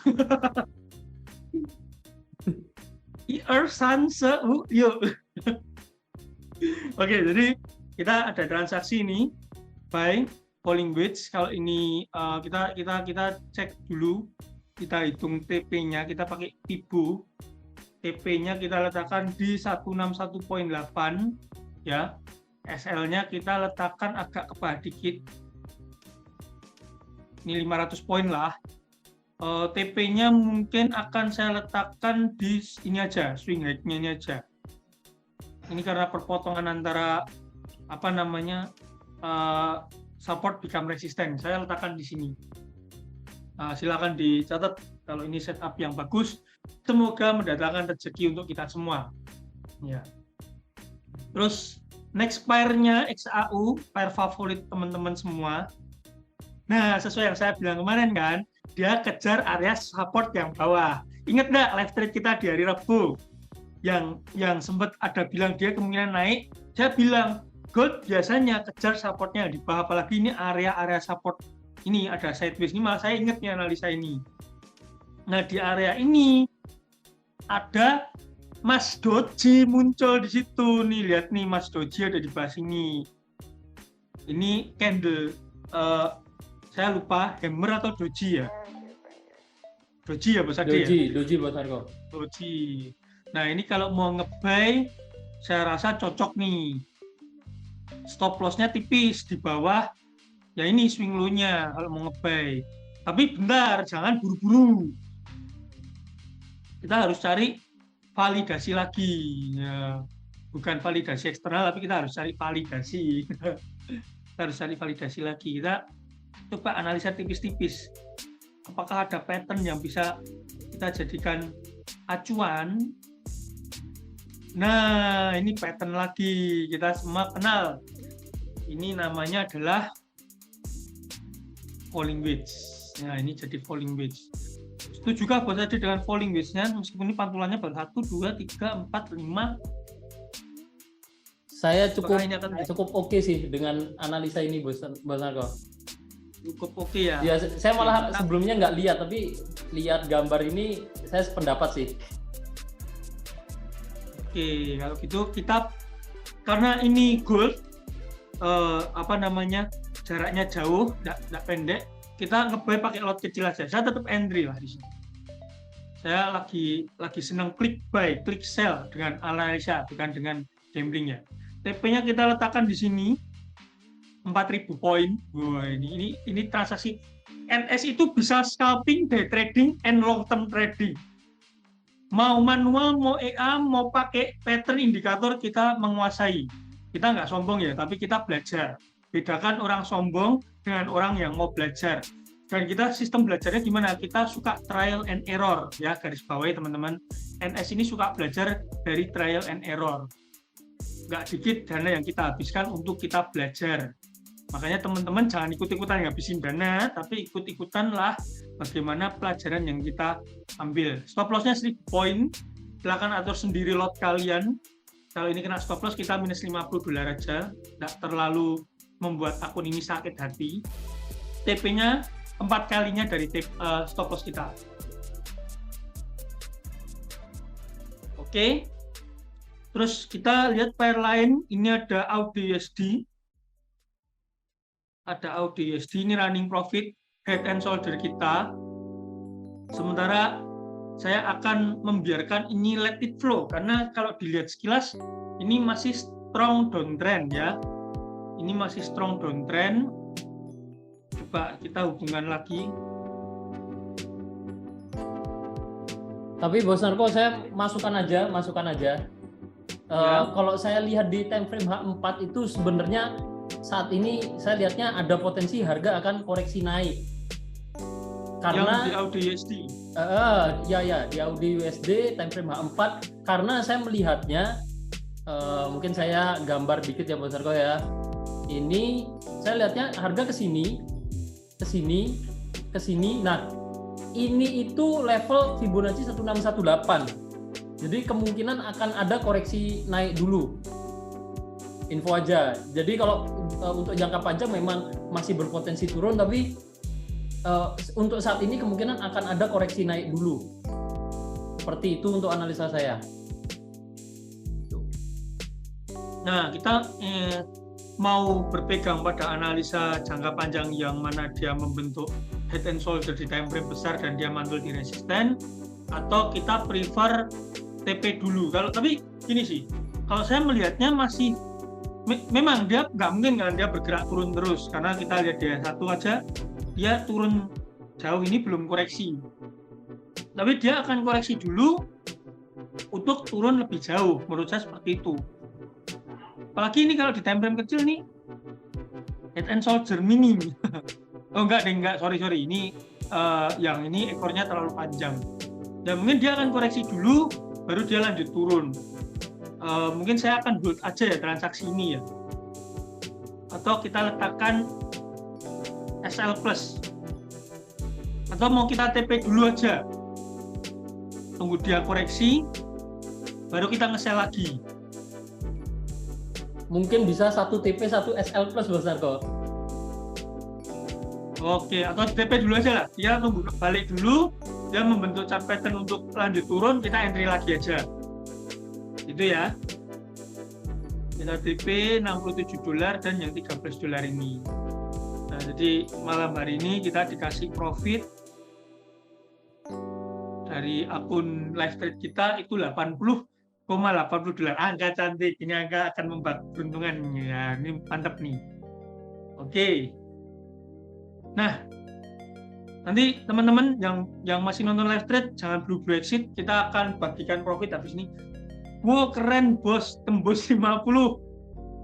San yuk. Oke, jadi kita ada transaksi ini buy falling wedge. Kalau ini kita cek dulu, kita hitung TP-nya, kita pakai Fibo. TP-nya kita letakkan di 161.8 ya. SL-nya kita letakkan agak ke bawah dikit. Ini 500 poin lah. TP-nya mungkin akan saya letakkan di ini aja, swing height-nya ini aja. Ini karena perpotongan antara support become resistant. Saya letakkan di sini. Silakan dicatat kalau ini setup yang bagus. Semoga mendatangkan rezeki untuk kita semua. Ya. Terus next pair-nya XAU, pair favorit teman-teman semua. Nah, sesuai yang saya bilang kemarin kan, dia kejar area support yang bawah. Ingat nggak live trade kita di hari Rabu? Yang sempat ada bilang dia kemungkinan naik, saya bilang gold biasanya kejar supportnya di bawah, apalagi ini area support ini ada sideways, ini malah saya ingat nih analisa ini. Nah, di area ini ada Mas Doji muncul di situ nih, lihat nih Mas Doji ada di bawah sini. Ini candle saya lupa hammer atau doji ya. Doji ya Bos Adi ya? Doji Bos Argo. Doji. Nah, ini kalau mau nge-buy saya rasa cocok nih. Stop loss-nya tipis di bawah. Ya ini swing low-nya kalau mau nge-buy. Tapi bentar, jangan buru-buru. Kita harus cari validasi lagi. Ya, bukan validasi eksternal, tapi kita harus cari validasi. Kita harus cari validasi lagi. Kita coba analisa tipis-tipis. Apakah ada pattern yang bisa kita jadikan acuan? Nah, ini pattern lagi. Kita semua kenal. Ini namanya adalah falling wedge. Nah, ini jadi falling wedge. Itu juga buat tadi dengan falling wedge-nya, meskipun ini pantulannya baru 1, 2, 3, 4, 5. Saya cukup oke sih dengan analisa ini, Bos Argo. Cukup oke ya. Ya, saya malah sebelumnya nggak lihat, tapi lihat gambar ini saya sependapat sih. Oke, kalau gitu kita karena ini gold jaraknya jauh, nggak pendek, kita nge-buy pakai lot kecil aja. Saya tetap entry lah di sini. Saya lagi senang klik buy, klik sell dengan analisa, bukan dengan gambling ya. TP-nya kita letakkan di sini 4.000 poin. Wah, ini transaksi NS itu bisa scalping, day trading, and long term trading. Mau manual, mau EA, mau pakai pattern indikator, kita menguasai. Kita nggak sombong ya, tapi kita belajar. Bedakan orang sombong dengan orang yang mau belajar. Dan kita sistem belajarnya gimana? Kita suka trial and error, ya, garis bawahi teman-teman. NS ini suka belajar dari trial and error. Nggak dikit dana yang kita habiskan untuk kita belajar. Makanya teman-teman jangan ikut-ikutan ngabisin dana, tapi ikut-ikutanlah bagaimana pelajaran yang kita ambil. Stop loss-nya 1000 poin, silakan atur sendiri lot kalian. Kalau ini kena stop loss, kita minus $50 aja, tidak terlalu membuat akun ini sakit hati. TP-nya 4 kalinya dari stop loss kita. Oke. Terus kita lihat pair lain, ini ada AUD-USD. Ada AUD-USD, ini running profit, head and shoulder kita. Sementara saya akan membiarkan ini let it flow, karena kalau dilihat sekilas, ini masih strong downtrend ya. Ini masih strong downtrend. Coba kita hubungkan lagi. Tapi Bos Narko, saya masukkan aja. Kalau saya lihat di time frame H4 itu sebenarnya saat ini saya lihatnya ada potensi harga akan koreksi naik. Karena yang di AUD-USD. Di AUD-USD time frame H4, karena saya melihatnya mungkin saya gambar dikit ya Bos Narko ya. Ini saya lihatnya harga ke sini. Nah, ini itu level Fibonacci 1618. Jadi kemungkinan akan ada koreksi naik dulu. Info aja. Jadi kalau untuk jangka panjang memang masih berpotensi turun, tapi untuk saat ini kemungkinan akan ada koreksi naik dulu. Seperti itu untuk analisa saya. Nah, kita mau berpegang pada analisa jangka panjang yang mana dia membentuk head and shoulder di time frame besar dan dia mantul di resisten, atau kita prefer TP dulu. Tapi gini sih, kalau saya melihatnya masih memang dia nggak mungkin kan dia bergerak turun terus, karena kita lihat dia satu aja dia turun jauh ini belum koreksi, tapi dia akan koreksi dulu untuk turun lebih jauh. Menurut saya seperti itu. Apalagi ini kalau di time frame kecil nih head and shoulder mini. Oh enggak, sorry ini yang ini ekornya terlalu panjang. Ya mungkin dia akan koreksi dulu baru dia lanjut turun. Mungkin saya akan hold aja ya transaksi ini ya, atau kita letakkan SL plus, atau mau kita TP dulu aja, tunggu dia koreksi baru kita nge-sell lagi. Mungkin bisa 1 TP 1 SL plus Bos Narko. Oke, atau TP dulu aja lah, dia nunggu balik dulu, dia membentuk chart pattern untuk lanjut turun, kita entry lagi aja itu ya. Kita TP $67 dan yang $13 ini. Nah, jadi malam hari ini kita dikasih profit dari akun live trade kita itu $80,80. Angka cantik, ini angka akan membuat keuntungan ya, ini mantap nih. Oke. Nah, nanti teman-teman yang masih nonton live trade jangan blue exit, kita akan bagikan profit habis ini. Wow, keren bos, tembus 50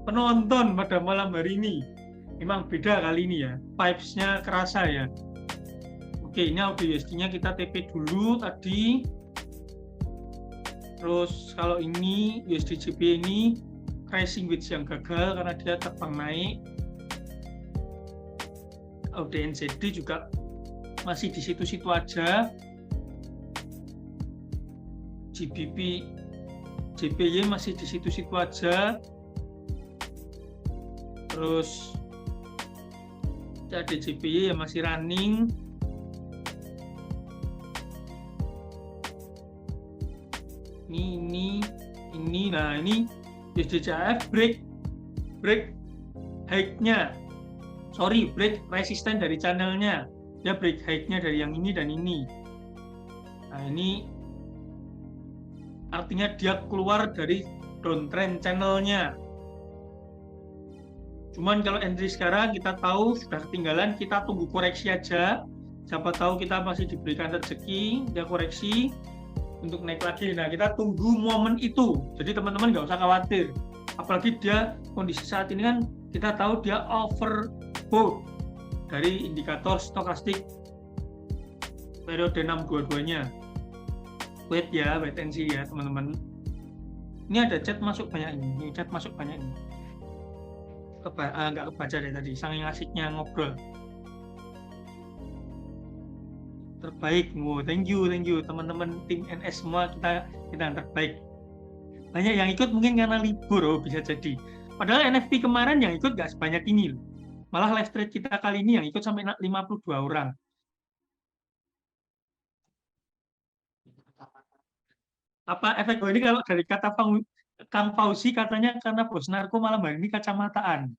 penonton pada malam hari ini. Memang beda kali ini ya, vibes-nya kerasa ya. Oke, ini audio USD-nya kita TP dulu tadi. Terus kalau ini USD JP ini crashing wedge yang gagal karena dia terbang naik. AUD/NZD juga masih di situ-situ aja. GBP JPY masih di situ-situ aja. Terus CAD JPY yang masih running. Ini nah ini USD/CHF break high-nya. Break resisten dari channelnya. Dia break high-nya dari yang ini dan ini. Nah, ini artinya dia keluar dari downtrend channelnya. Cuman kalau entry sekarang kita tahu sudah ketinggalan, kita tunggu koreksi aja. Siapa tahu kita masih diberikan rezeki, dia koreksi untuk naik lagi. Nah, kita tunggu momen itu. Jadi teman-teman nggak usah khawatir. Apalagi dia kondisi saat ini kan kita tahu dia overbought dari indikator stokastik periode 622-nya. Wait and see ya teman-teman. Ini ada chat masuk banyak ini. Nggak kebaca deh tadi, saking asiknya ngobrol. Terbaik, thank you teman-teman tim NS semua, kita yang terbaik. Banyak yang ikut mungkin karena libur, bisa jadi. Padahal NFT kemarin yang ikut nggak sebanyak ini loh. Malah live trade kita kali ini yang ikut sampai 52 orang. Apa efek ini kalau dari kata Kang Fauzi katanya karena Bos Narko malam hari ini kacamataan.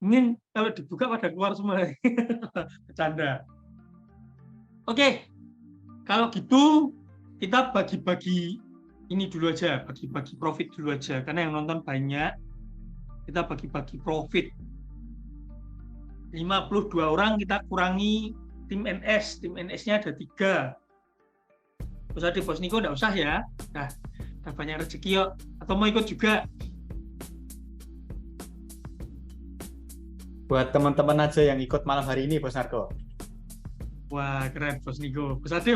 Mungkin kalau dibuka pada keluar semua. Bercanda. Oke, kalau gitu kita bagi-bagi ini dulu aja, bagi-bagi profit dulu aja, karena yang nonton banyak. Kita bagi-bagi profit. 52 orang kita kurangi tim NS. Tim NS-nya ada 3. Terus ada Bos Niko nggak usah ya. Nah, udah banyak rezeki yuk. Atau mau ikut juga? Buat teman-teman aja yang ikut malam hari ini, Bos Narko. Wah, keren Bos Niko. Bos Ade.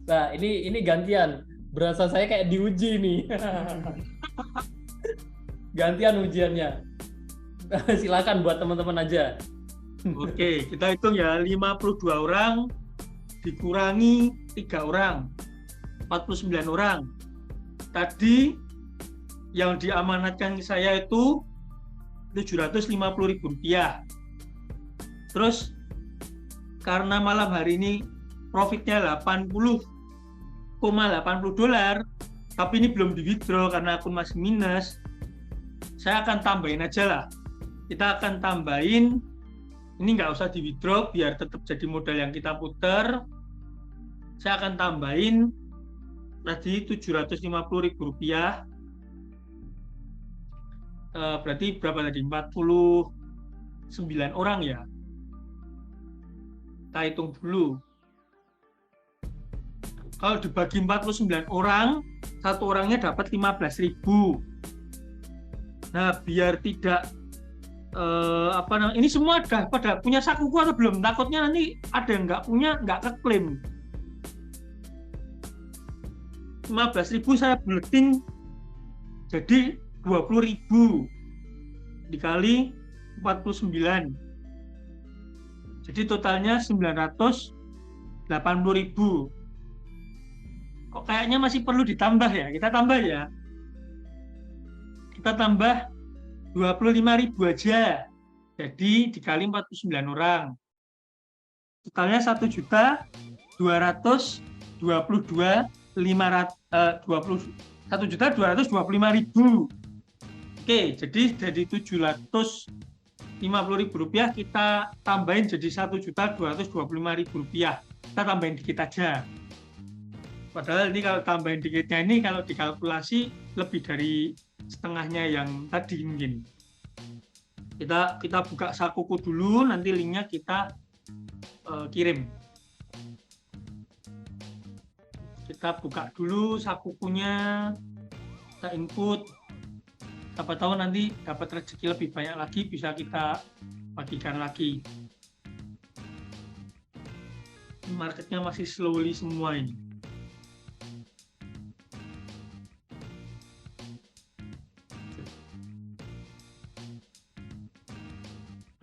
Nah, ini gantian. Berasa saya kayak diuji nih. Gantian ujiannya. Silakan buat teman-teman aja. Oke, kita hitung ya. 52 orang dikurangi 3 orang. 49 orang. Tadi yang diamanatkan ke saya itu Rp750.000. Terus karena malam hari ini profitnya 80 $1,80, tapi ini belum di withdraw karena akun masih minus. Saya akan tambahin aja lah. Kita akan tambahin, ini nggak usah di withdraw biar tetap jadi modal yang kita putar. Saya akan tambahin tadi Rp750.000. Berarti berapa tadi? 49 orang ya. Kita hitung dulu. Kalau dibagi 49 orang, satu orangnya dapat 15.000. Nah, biar tidak ini semua udah pada punya sakuku atau belum? Takutnya nanti ada yang nggak punya, nggak keklaim. 15.000 saya buletin jadi 20.000 dikali 49. Jadi totalnya 980.000. Kok kayaknya masih perlu ditambah ya? Kita tambah ya. Kita tambah 25.000 aja. Jadi dikali 49 orang. Totalnya 1.225.000. Oke, jadi dari Rp750.000 kita tambahin jadi Rp1.225.000. Kita tambahin dikit aja. Padahal ini kalau tambahin dikitnya ini kalau dikalkulasi lebih dari setengahnya yang tadi mungkin. Kita buka sakuku dulu, nanti linknya kita kirim. Kita buka dulu sakukunya, kita input. Siapa tahu nanti dapat rezeki lebih banyak lagi, bisa kita bagikan lagi. Marketnya masih slowly semua ini.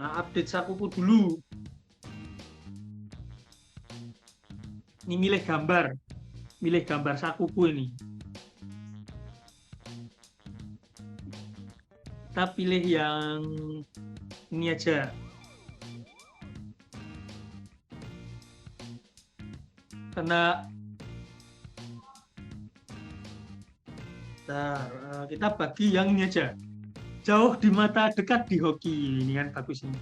Nah, update sakuku dulu. Ini milih gambar sakuku ini. Kita pilih yang ini aja. Karena kita bagi yang ini aja. Jauh di mata, dekat di hoki. Ini kan bagus ini.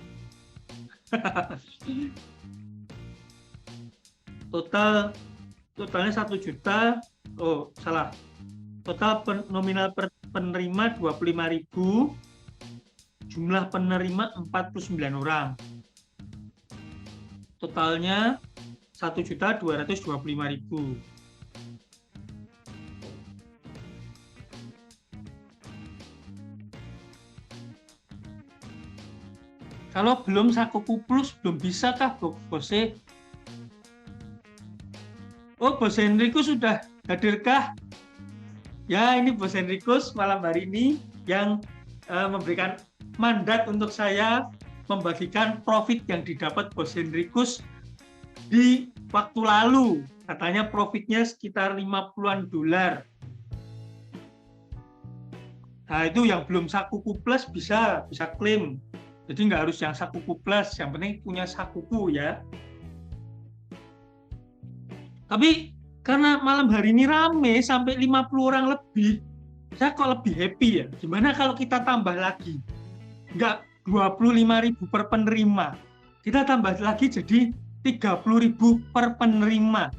Totalnya 1 juta. Oh, salah. Total nominal penerima 25.000. Jumlah penerima 49 orang. Totalnya 1.225.000. Kalau belum Sakuku Plus, belum bisa kah Bose? Oh, Bos Henrikus sudah hadirkah? Ya, ini Bos Henrikus malam hari ini yang memberikan mandat untuk saya membagikan profit yang didapat Bos Henrikus di waktu lalu. Katanya profitnya sekitar $50-an. Nah, itu yang belum Sakuku Plus bisa klaim. Jadi nggak harus yang Sakuku Plus, yang penting punya Sakuku ya. Tapi karena malam hari ini rame sampai 50 orang lebih, saya kok lebih happy ya. Gimana kalau kita tambah lagi? Nggak 25.000 per penerima. Kita tambah lagi jadi 30.000 per penerima.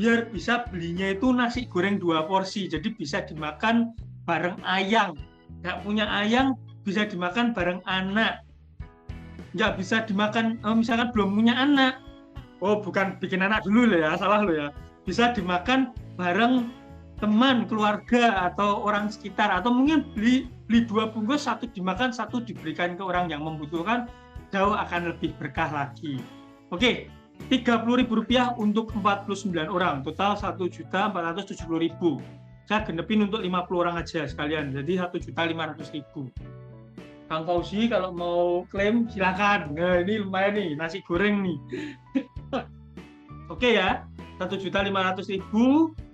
Biar bisa belinya itu nasi goreng 2 porsi. Jadi bisa dimakan bareng ayang. Nggak punya ayang, bisa dimakan bareng anak. Nggak bisa dimakan, misalkan belum punya anak. Oh, bukan bikin anak dulu loh ya, salah loh ya. Bisa dimakan bareng teman, keluarga, atau orang sekitar. Atau mungkin beli 2 bungkus, 1 dimakan, 1 diberikan ke orang yang membutuhkan. Jauh akan lebih berkah lagi. Oke, Rp30.000 untuk 49 orang. Total 1.470.000. Saya genepin untuk 50 orang aja sekalian. Jadi 1.500.000. Kang Fauzi kalau mau klaim silakan. Nah, ini lumayan nih, nasi goreng nih. Oke ya, 1.500.000.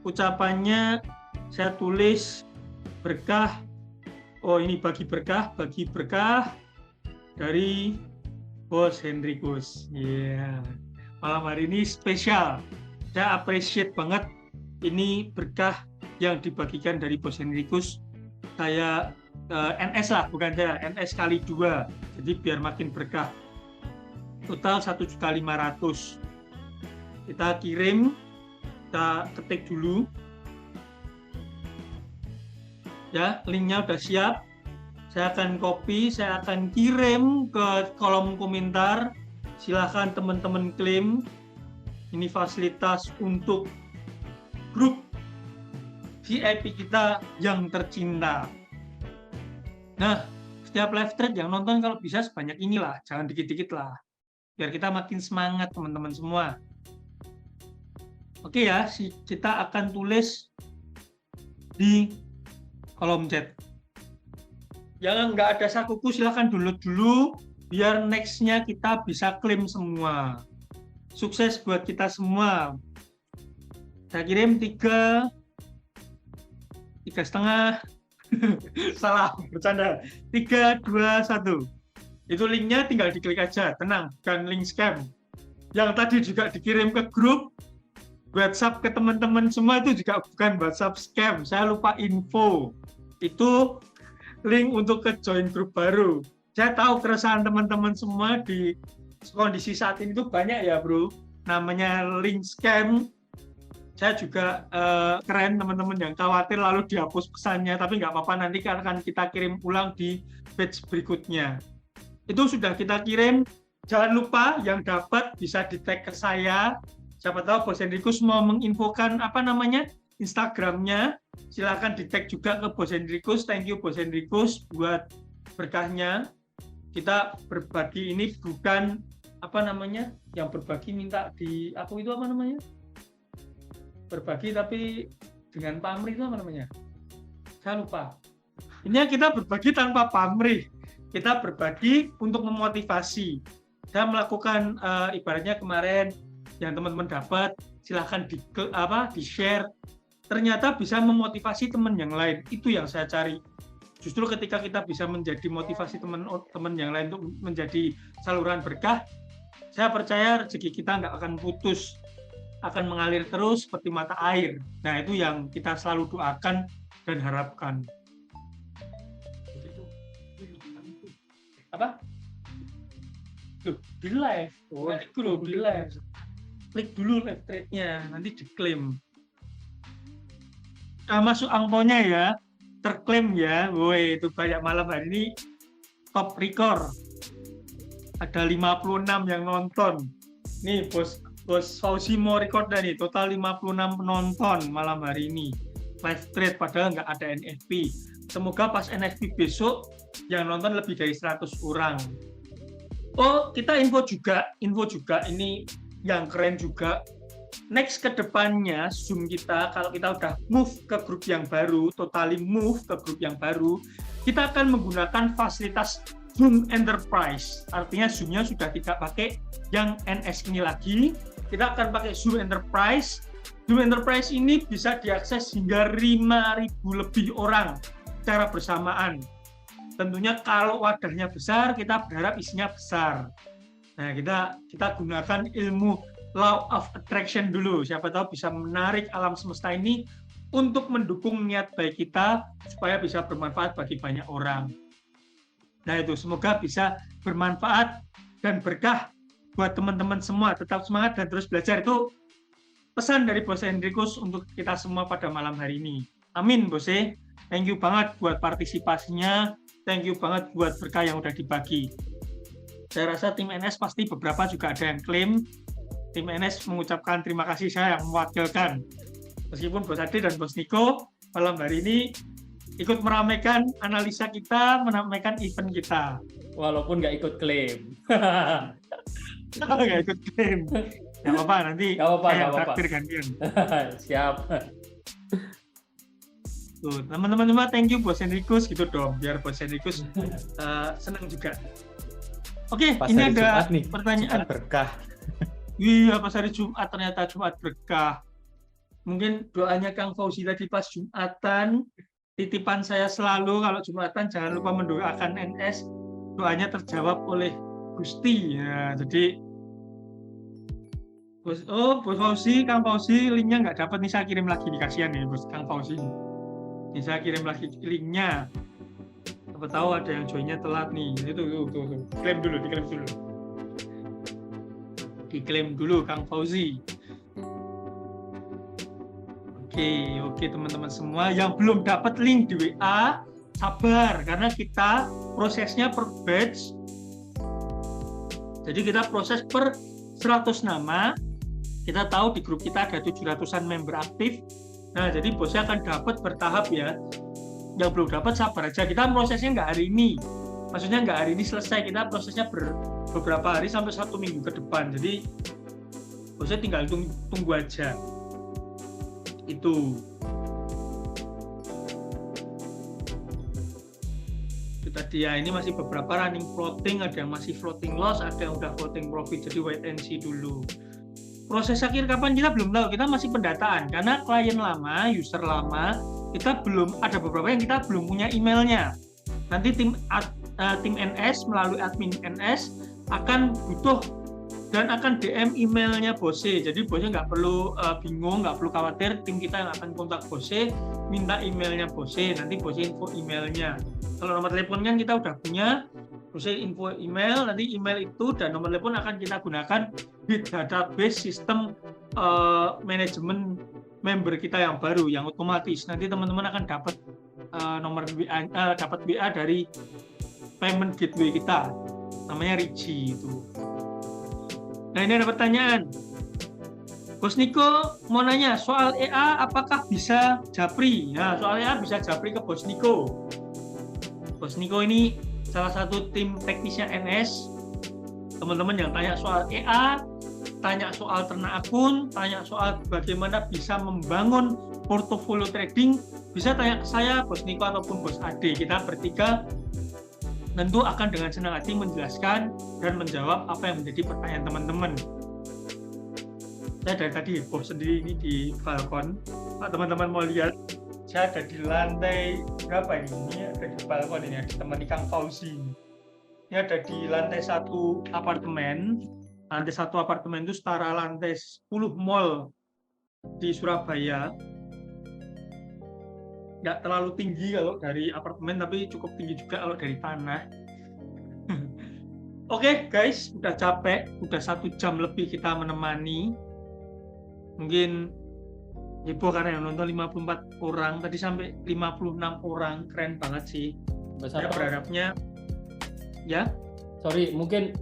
Ucapannya saya tulis berkah. Oh, ini bagi berkah dari Bos Henrikus. Iya. Yeah. Malam hari ini spesial. Saya appreciate banget ini berkah yang dibagikan dari Bos Henrikus. Saya NS lah, bukan saya, NS kali 2. Jadi biar makin berkah. Total 1.500.000. Kita kirim, kita ketik dulu. Ya, linknya udah siap. Saya akan copy, saya akan kirim ke kolom komentar. Silahkan teman-teman klaim. Ini fasilitas untuk grup VIP kita yang tercinta. Nah, setiap live thread yang nonton kalau bisa sebanyak inilah, jangan dikit-dikit lah. Biar kita makin semangat teman-teman semua. Oke ya, kita akan tulis di kolom chat. Yang nggak ada sakuku silahkan download dulu, biar next-nya kita bisa klaim semua. Sukses buat kita semua. Saya kirim 3,5. Salah, bercanda. 3, 2, 1. Itu linknya tinggal diklik aja, tenang, bukan link scam. Yang tadi juga dikirim ke grup WhatsApp ke teman-teman semua itu juga bukan WhatsApp scam. Saya lupa info. Itu link untuk ke join grup baru. Saya tahu keresahan teman-teman semua di kondisi saat ini itu banyak ya bro. Namanya link scam. Saya juga keren teman-teman yang khawatir lalu dihapus pesannya, tapi nggak apa-apa, nanti akan kita kirim ulang di batch berikutnya. Itu sudah kita kirim, jangan lupa yang dapat bisa di tag ke saya. Siapa tahu Bos Henrikus mau menginfokan Instagramnya, silakan di tag juga ke Bos Henrikus. Thank you Bos Henrikus buat berkahnya. Kita berbagi ini bukan yang berbagi minta di aku itu berbagi tapi dengan pamrih itu saya lupa. Ini kita berbagi tanpa pamrih, kita berbagi untuk memotivasi. Saya melakukan ibaratnya kemarin yang teman-teman dapat, silahkan di share, ternyata bisa memotivasi teman yang lain. Itu yang saya cari. Justru ketika kita bisa menjadi motivasi teman-teman yang lain untuk menjadi saluran berkah, saya percaya rezeki kita nggak akan putus, akan mengalir terus seperti mata air. Nah, itu yang kita selalu doakan dan harapkan. Apa? Loh, di live. Oh, itu loh, di live. Klik dulu live thread-nya, nanti diklaim. Masuk angponya ya, terklaim ya. Woi, itu banyak malam hari ini top record. Ada 56 yang nonton. Nih, Bos Fauzi mau record nih, total 56 penonton malam hari ini. Live thread padahal nggak ada NFP. Semoga pas NFP besok yang nonton lebih dari 100 orang. Oh, kita info juga ini yang keren juga. Next ke depannya Zoom kita, kalau kita udah move ke grup yang baru, totally move ke grup yang baru, kita akan menggunakan fasilitas Zoom Enterprise. Artinya Zoom-nya sudah tidak pakai yang NS ini lagi, kita akan pakai Zoom Enterprise. Zoom Enterprise ini bisa diakses hingga 5.000 lebih orang secara bersamaan. Tentunya kalau wadahnya besar, kita berharap isinya besar. Nah, kita gunakan ilmu Law of Attraction dulu. Siapa tahu bisa menarik alam semesta ini untuk mendukung niat baik kita supaya bisa bermanfaat bagi banyak orang. Nah, itu semoga bisa bermanfaat dan berkah buat teman-teman semua. Tetap semangat dan terus belajar. Itu pesan dari Bos Henrikus untuk kita semua pada malam hari ini. Amin, Bos. Thank you banget buat partisipasinya. Thank you banget buat berkah yang udah dibagi. Saya rasa tim NS pasti beberapa juga ada yang klaim. Tim NS mengucapkan terima kasih, saya yang mewakilkan. Meskipun Bos Ade dan Bos Niko malam hari ini ikut meramaikan analisa kita, meramaikan event kita. Walaupun nggak ikut klaim. Nggak ikut klaim. Nggak apa-apa, nanti saya traktir gantian. Siap. Tuh, teman-teman semua, thank you Bos Henrikus gitu dong, biar Bos Henrikus senang juga. Oke, Pas ini hari ada Jumat nih, pertanyaan. Jumat berkah. Iya, pas hari Jumat, ternyata Jumat berkah. Mungkin doanya Kang Fauzi tadi pas Jumatan, titipan saya selalu kalau Jumatan jangan lupa mendoakan NS, doanya terjawab oleh Gusti. Ya, jadi Bos Fauzi, Kang Fauzi, linknya nggak dapat nih, saya kirim lagi nih, kasihan nih Bos Kang Fauzi. Ini saya kirim lagi linknya. Siapa tahu ada yang joinnya telat nih. Tuh. Diklaim dulu. Diklaim dulu Kang Fauzi. Oke teman-teman semua yang belum dapat link di WA, sabar karena kita prosesnya per batch. Jadi kita proses per 100 nama. Kita tahu di grup kita ada 700-an member aktif. Nah, jadi bosnya akan dapat bertahap ya. Yang belum dapat sabar aja. Kita prosesnya nggak hari ini. Maksudnya nggak hari ini selesai. Kita prosesnya beberapa hari sampai 1 minggu ke depan. Jadi bosnya tinggal tunggu aja. Itu tadi ya, ini masih beberapa running floating, ada yang masih floating loss, ada yang udah floating profit, jadi wait and see dulu. Proses akhir kapan kita belum tahu, kita masih pendataan karena klien lama, user lama, kita belum, ada beberapa yang kita belum punya emailnya. Nanti tim NS melalui admin NS akan butuh dan akan DM emailnya Bose, jadi Bose nggak perlu bingung, nggak perlu khawatir, tim kita yang akan kontak Bose, minta emailnya Bose, nanti Bose info emailnya. Kalau nomor telepon kan kita udah punya, Bose info email, nanti email itu dan nomor telepon akan kita gunakan di database sistem manajemen member kita yang baru, yang otomatis. Nanti teman-teman akan dapat nomor WA, dapat WA dari payment gateway kita, namanya Rigi itu. Nah, ini ada pertanyaan. Bos Niko mau nanya soal EA apakah bisa japri? Nah, soal EA bisa japri ke Bos Niko. Bos Niko ini salah satu tim teknisnya NS. Teman-teman yang tanya soal EA, tanya soal ternak akun, tanya soal bagaimana bisa membangun portofolio trading, bisa tanya ke saya, Bos Niko ataupun Bos Ade. Kita bertiga tentu akan dengan senang hati menjelaskan dan menjawab apa yang menjadi pertanyaan teman-teman. Saya dari tadi heboh sendiri ini di balkon. Pak, teman-teman mau lihat, saya ada di lantai berapa ini? Ini ada di balkon ini, ada teman Kang Fauzi. Ini ada di lantai 1 apartemen. Lantai 1 apartemen itu setara lantai 10 mall di Surabaya. Nggak terlalu tinggi kalau dari apartemen, tapi cukup tinggi juga kalau dari tanah. Oke, guys, udah capek, udah 1 jam lebih kita menemani. Mungkin heboh karena yang nonton 54 orang, tadi sampai 56 orang, keren banget sih. Saya berharapnya, ya. Sorry, mungkin,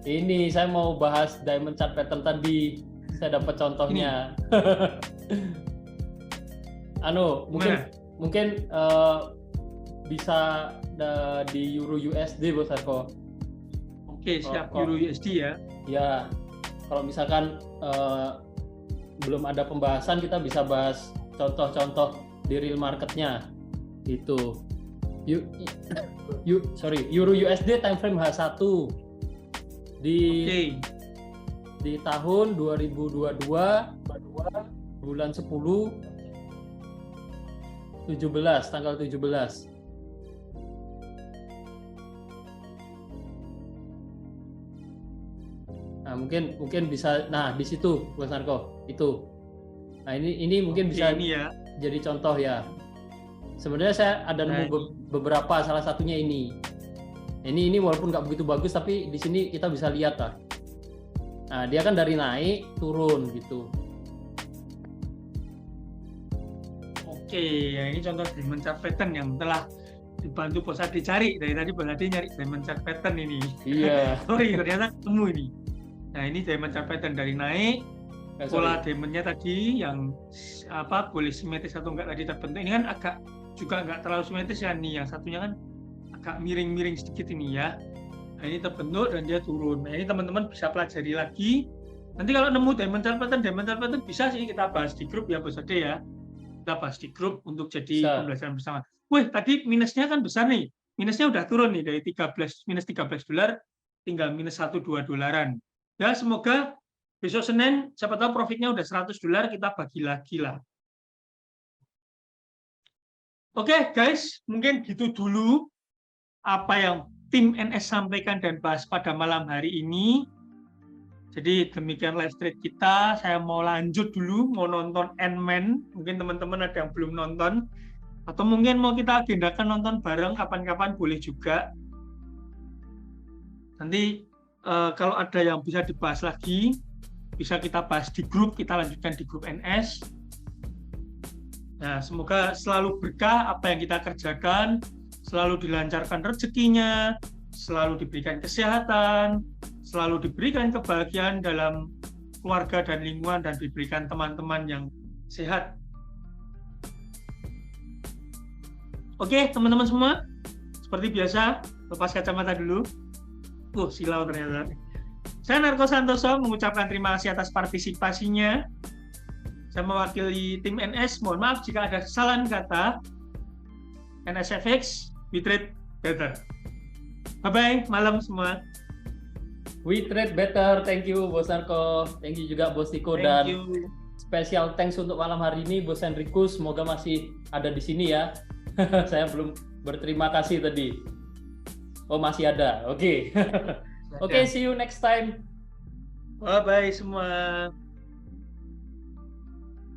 ini saya mau bahas Diamond Chart Pattern tadi, saya dapat contohnya. Mungkin bisa di Euro USD, Bos Arko. Oke, siap. Euro USD ya. Ya, kalau misalkan belum ada pembahasan, kita bisa bahas contoh-contoh di real marketnya. Itu Euro USD time frame H1 di tahun 2022 bulan 10 tanggal 17. Nah, mungkin bisa, nah di situ Bos Narko itu. Nah, ini mungkin bisa ini ya. Jadi contoh ya. Sebenarnya saya ada nemu beberapa, salah satunya ini. Ini walaupun nggak begitu bagus, tapi di sini kita bisa lihat lah. Nah, dia kan dari naik turun gitu. Oke, ya ini contoh Diamond Chart Pattern yang telah dibantu Bos Ade cari. Dari tadi Bos Ade nyari Diamond Chart Pattern ini. Iya. Sorry, ternyata ketemu ini. Nah, ini Diamond Chart Pattern dari naik. Pola diamondnya tadi yang boleh simetris atau enggak tadi terbentuk. Ini kan juga enggak terlalu simetris ya nih. Yang satunya kan agak miring-miring sedikit ini ya. Nah, ini terbentuk dan dia turun. Nah, ini teman-teman bisa pelajari lagi. Nanti kalau nemu Diamond Chart Pattern bisa sih kita bahas di grup ya Bos Ade ya. Kita bahas di grup untuk jadi pembelajaran bersama. Wih, tadi minusnya kan besar nih. Minusnya udah turun nih dari minus $13 tinggal minus $1-2. Ya, semoga besok Senin siapa tahu profitnya udah $100, kita bagi lagi lah. Oke, guys, mungkin gitu dulu apa yang tim NS sampaikan dan bahas pada malam hari ini. Jadi demikian live stream kita. Saya mau lanjut dulu, mau nonton Ant-Man. Mungkin teman-teman ada yang belum nonton. Atau mungkin mau kita agendakan nonton bareng kapan-kapan boleh juga. Nanti kalau ada yang bisa dibahas lagi, bisa kita bahas di grup, kita lanjutkan di grup NS. Nah, semoga selalu berkah apa yang kita kerjakan, selalu dilancarkan rezekinya, selalu diberikan kesehatan, selalu diberikan kebahagiaan dalam keluarga dan lingkungan, dan diberikan teman-teman yang sehat. Oke, teman-teman semua, seperti biasa, lepas kacamata dulu. Silau ternyata. Saya Narko Santoso mengucapkan terima kasih atas partisipasinya. Saya mewakili tim NS, mohon maaf jika ada kesalahan kata. NSFX, we trade better. Bye-bye, malam semua. We trade better, thank you Bos Narko, thank you juga Bos Tiko, dan special thanks untuk malam hari ini Bos Henrikus, semoga masih ada di sini ya. Saya belum berterima kasih tadi. Oh masih ada, oke. Oke, see you next time. Bye-bye semua.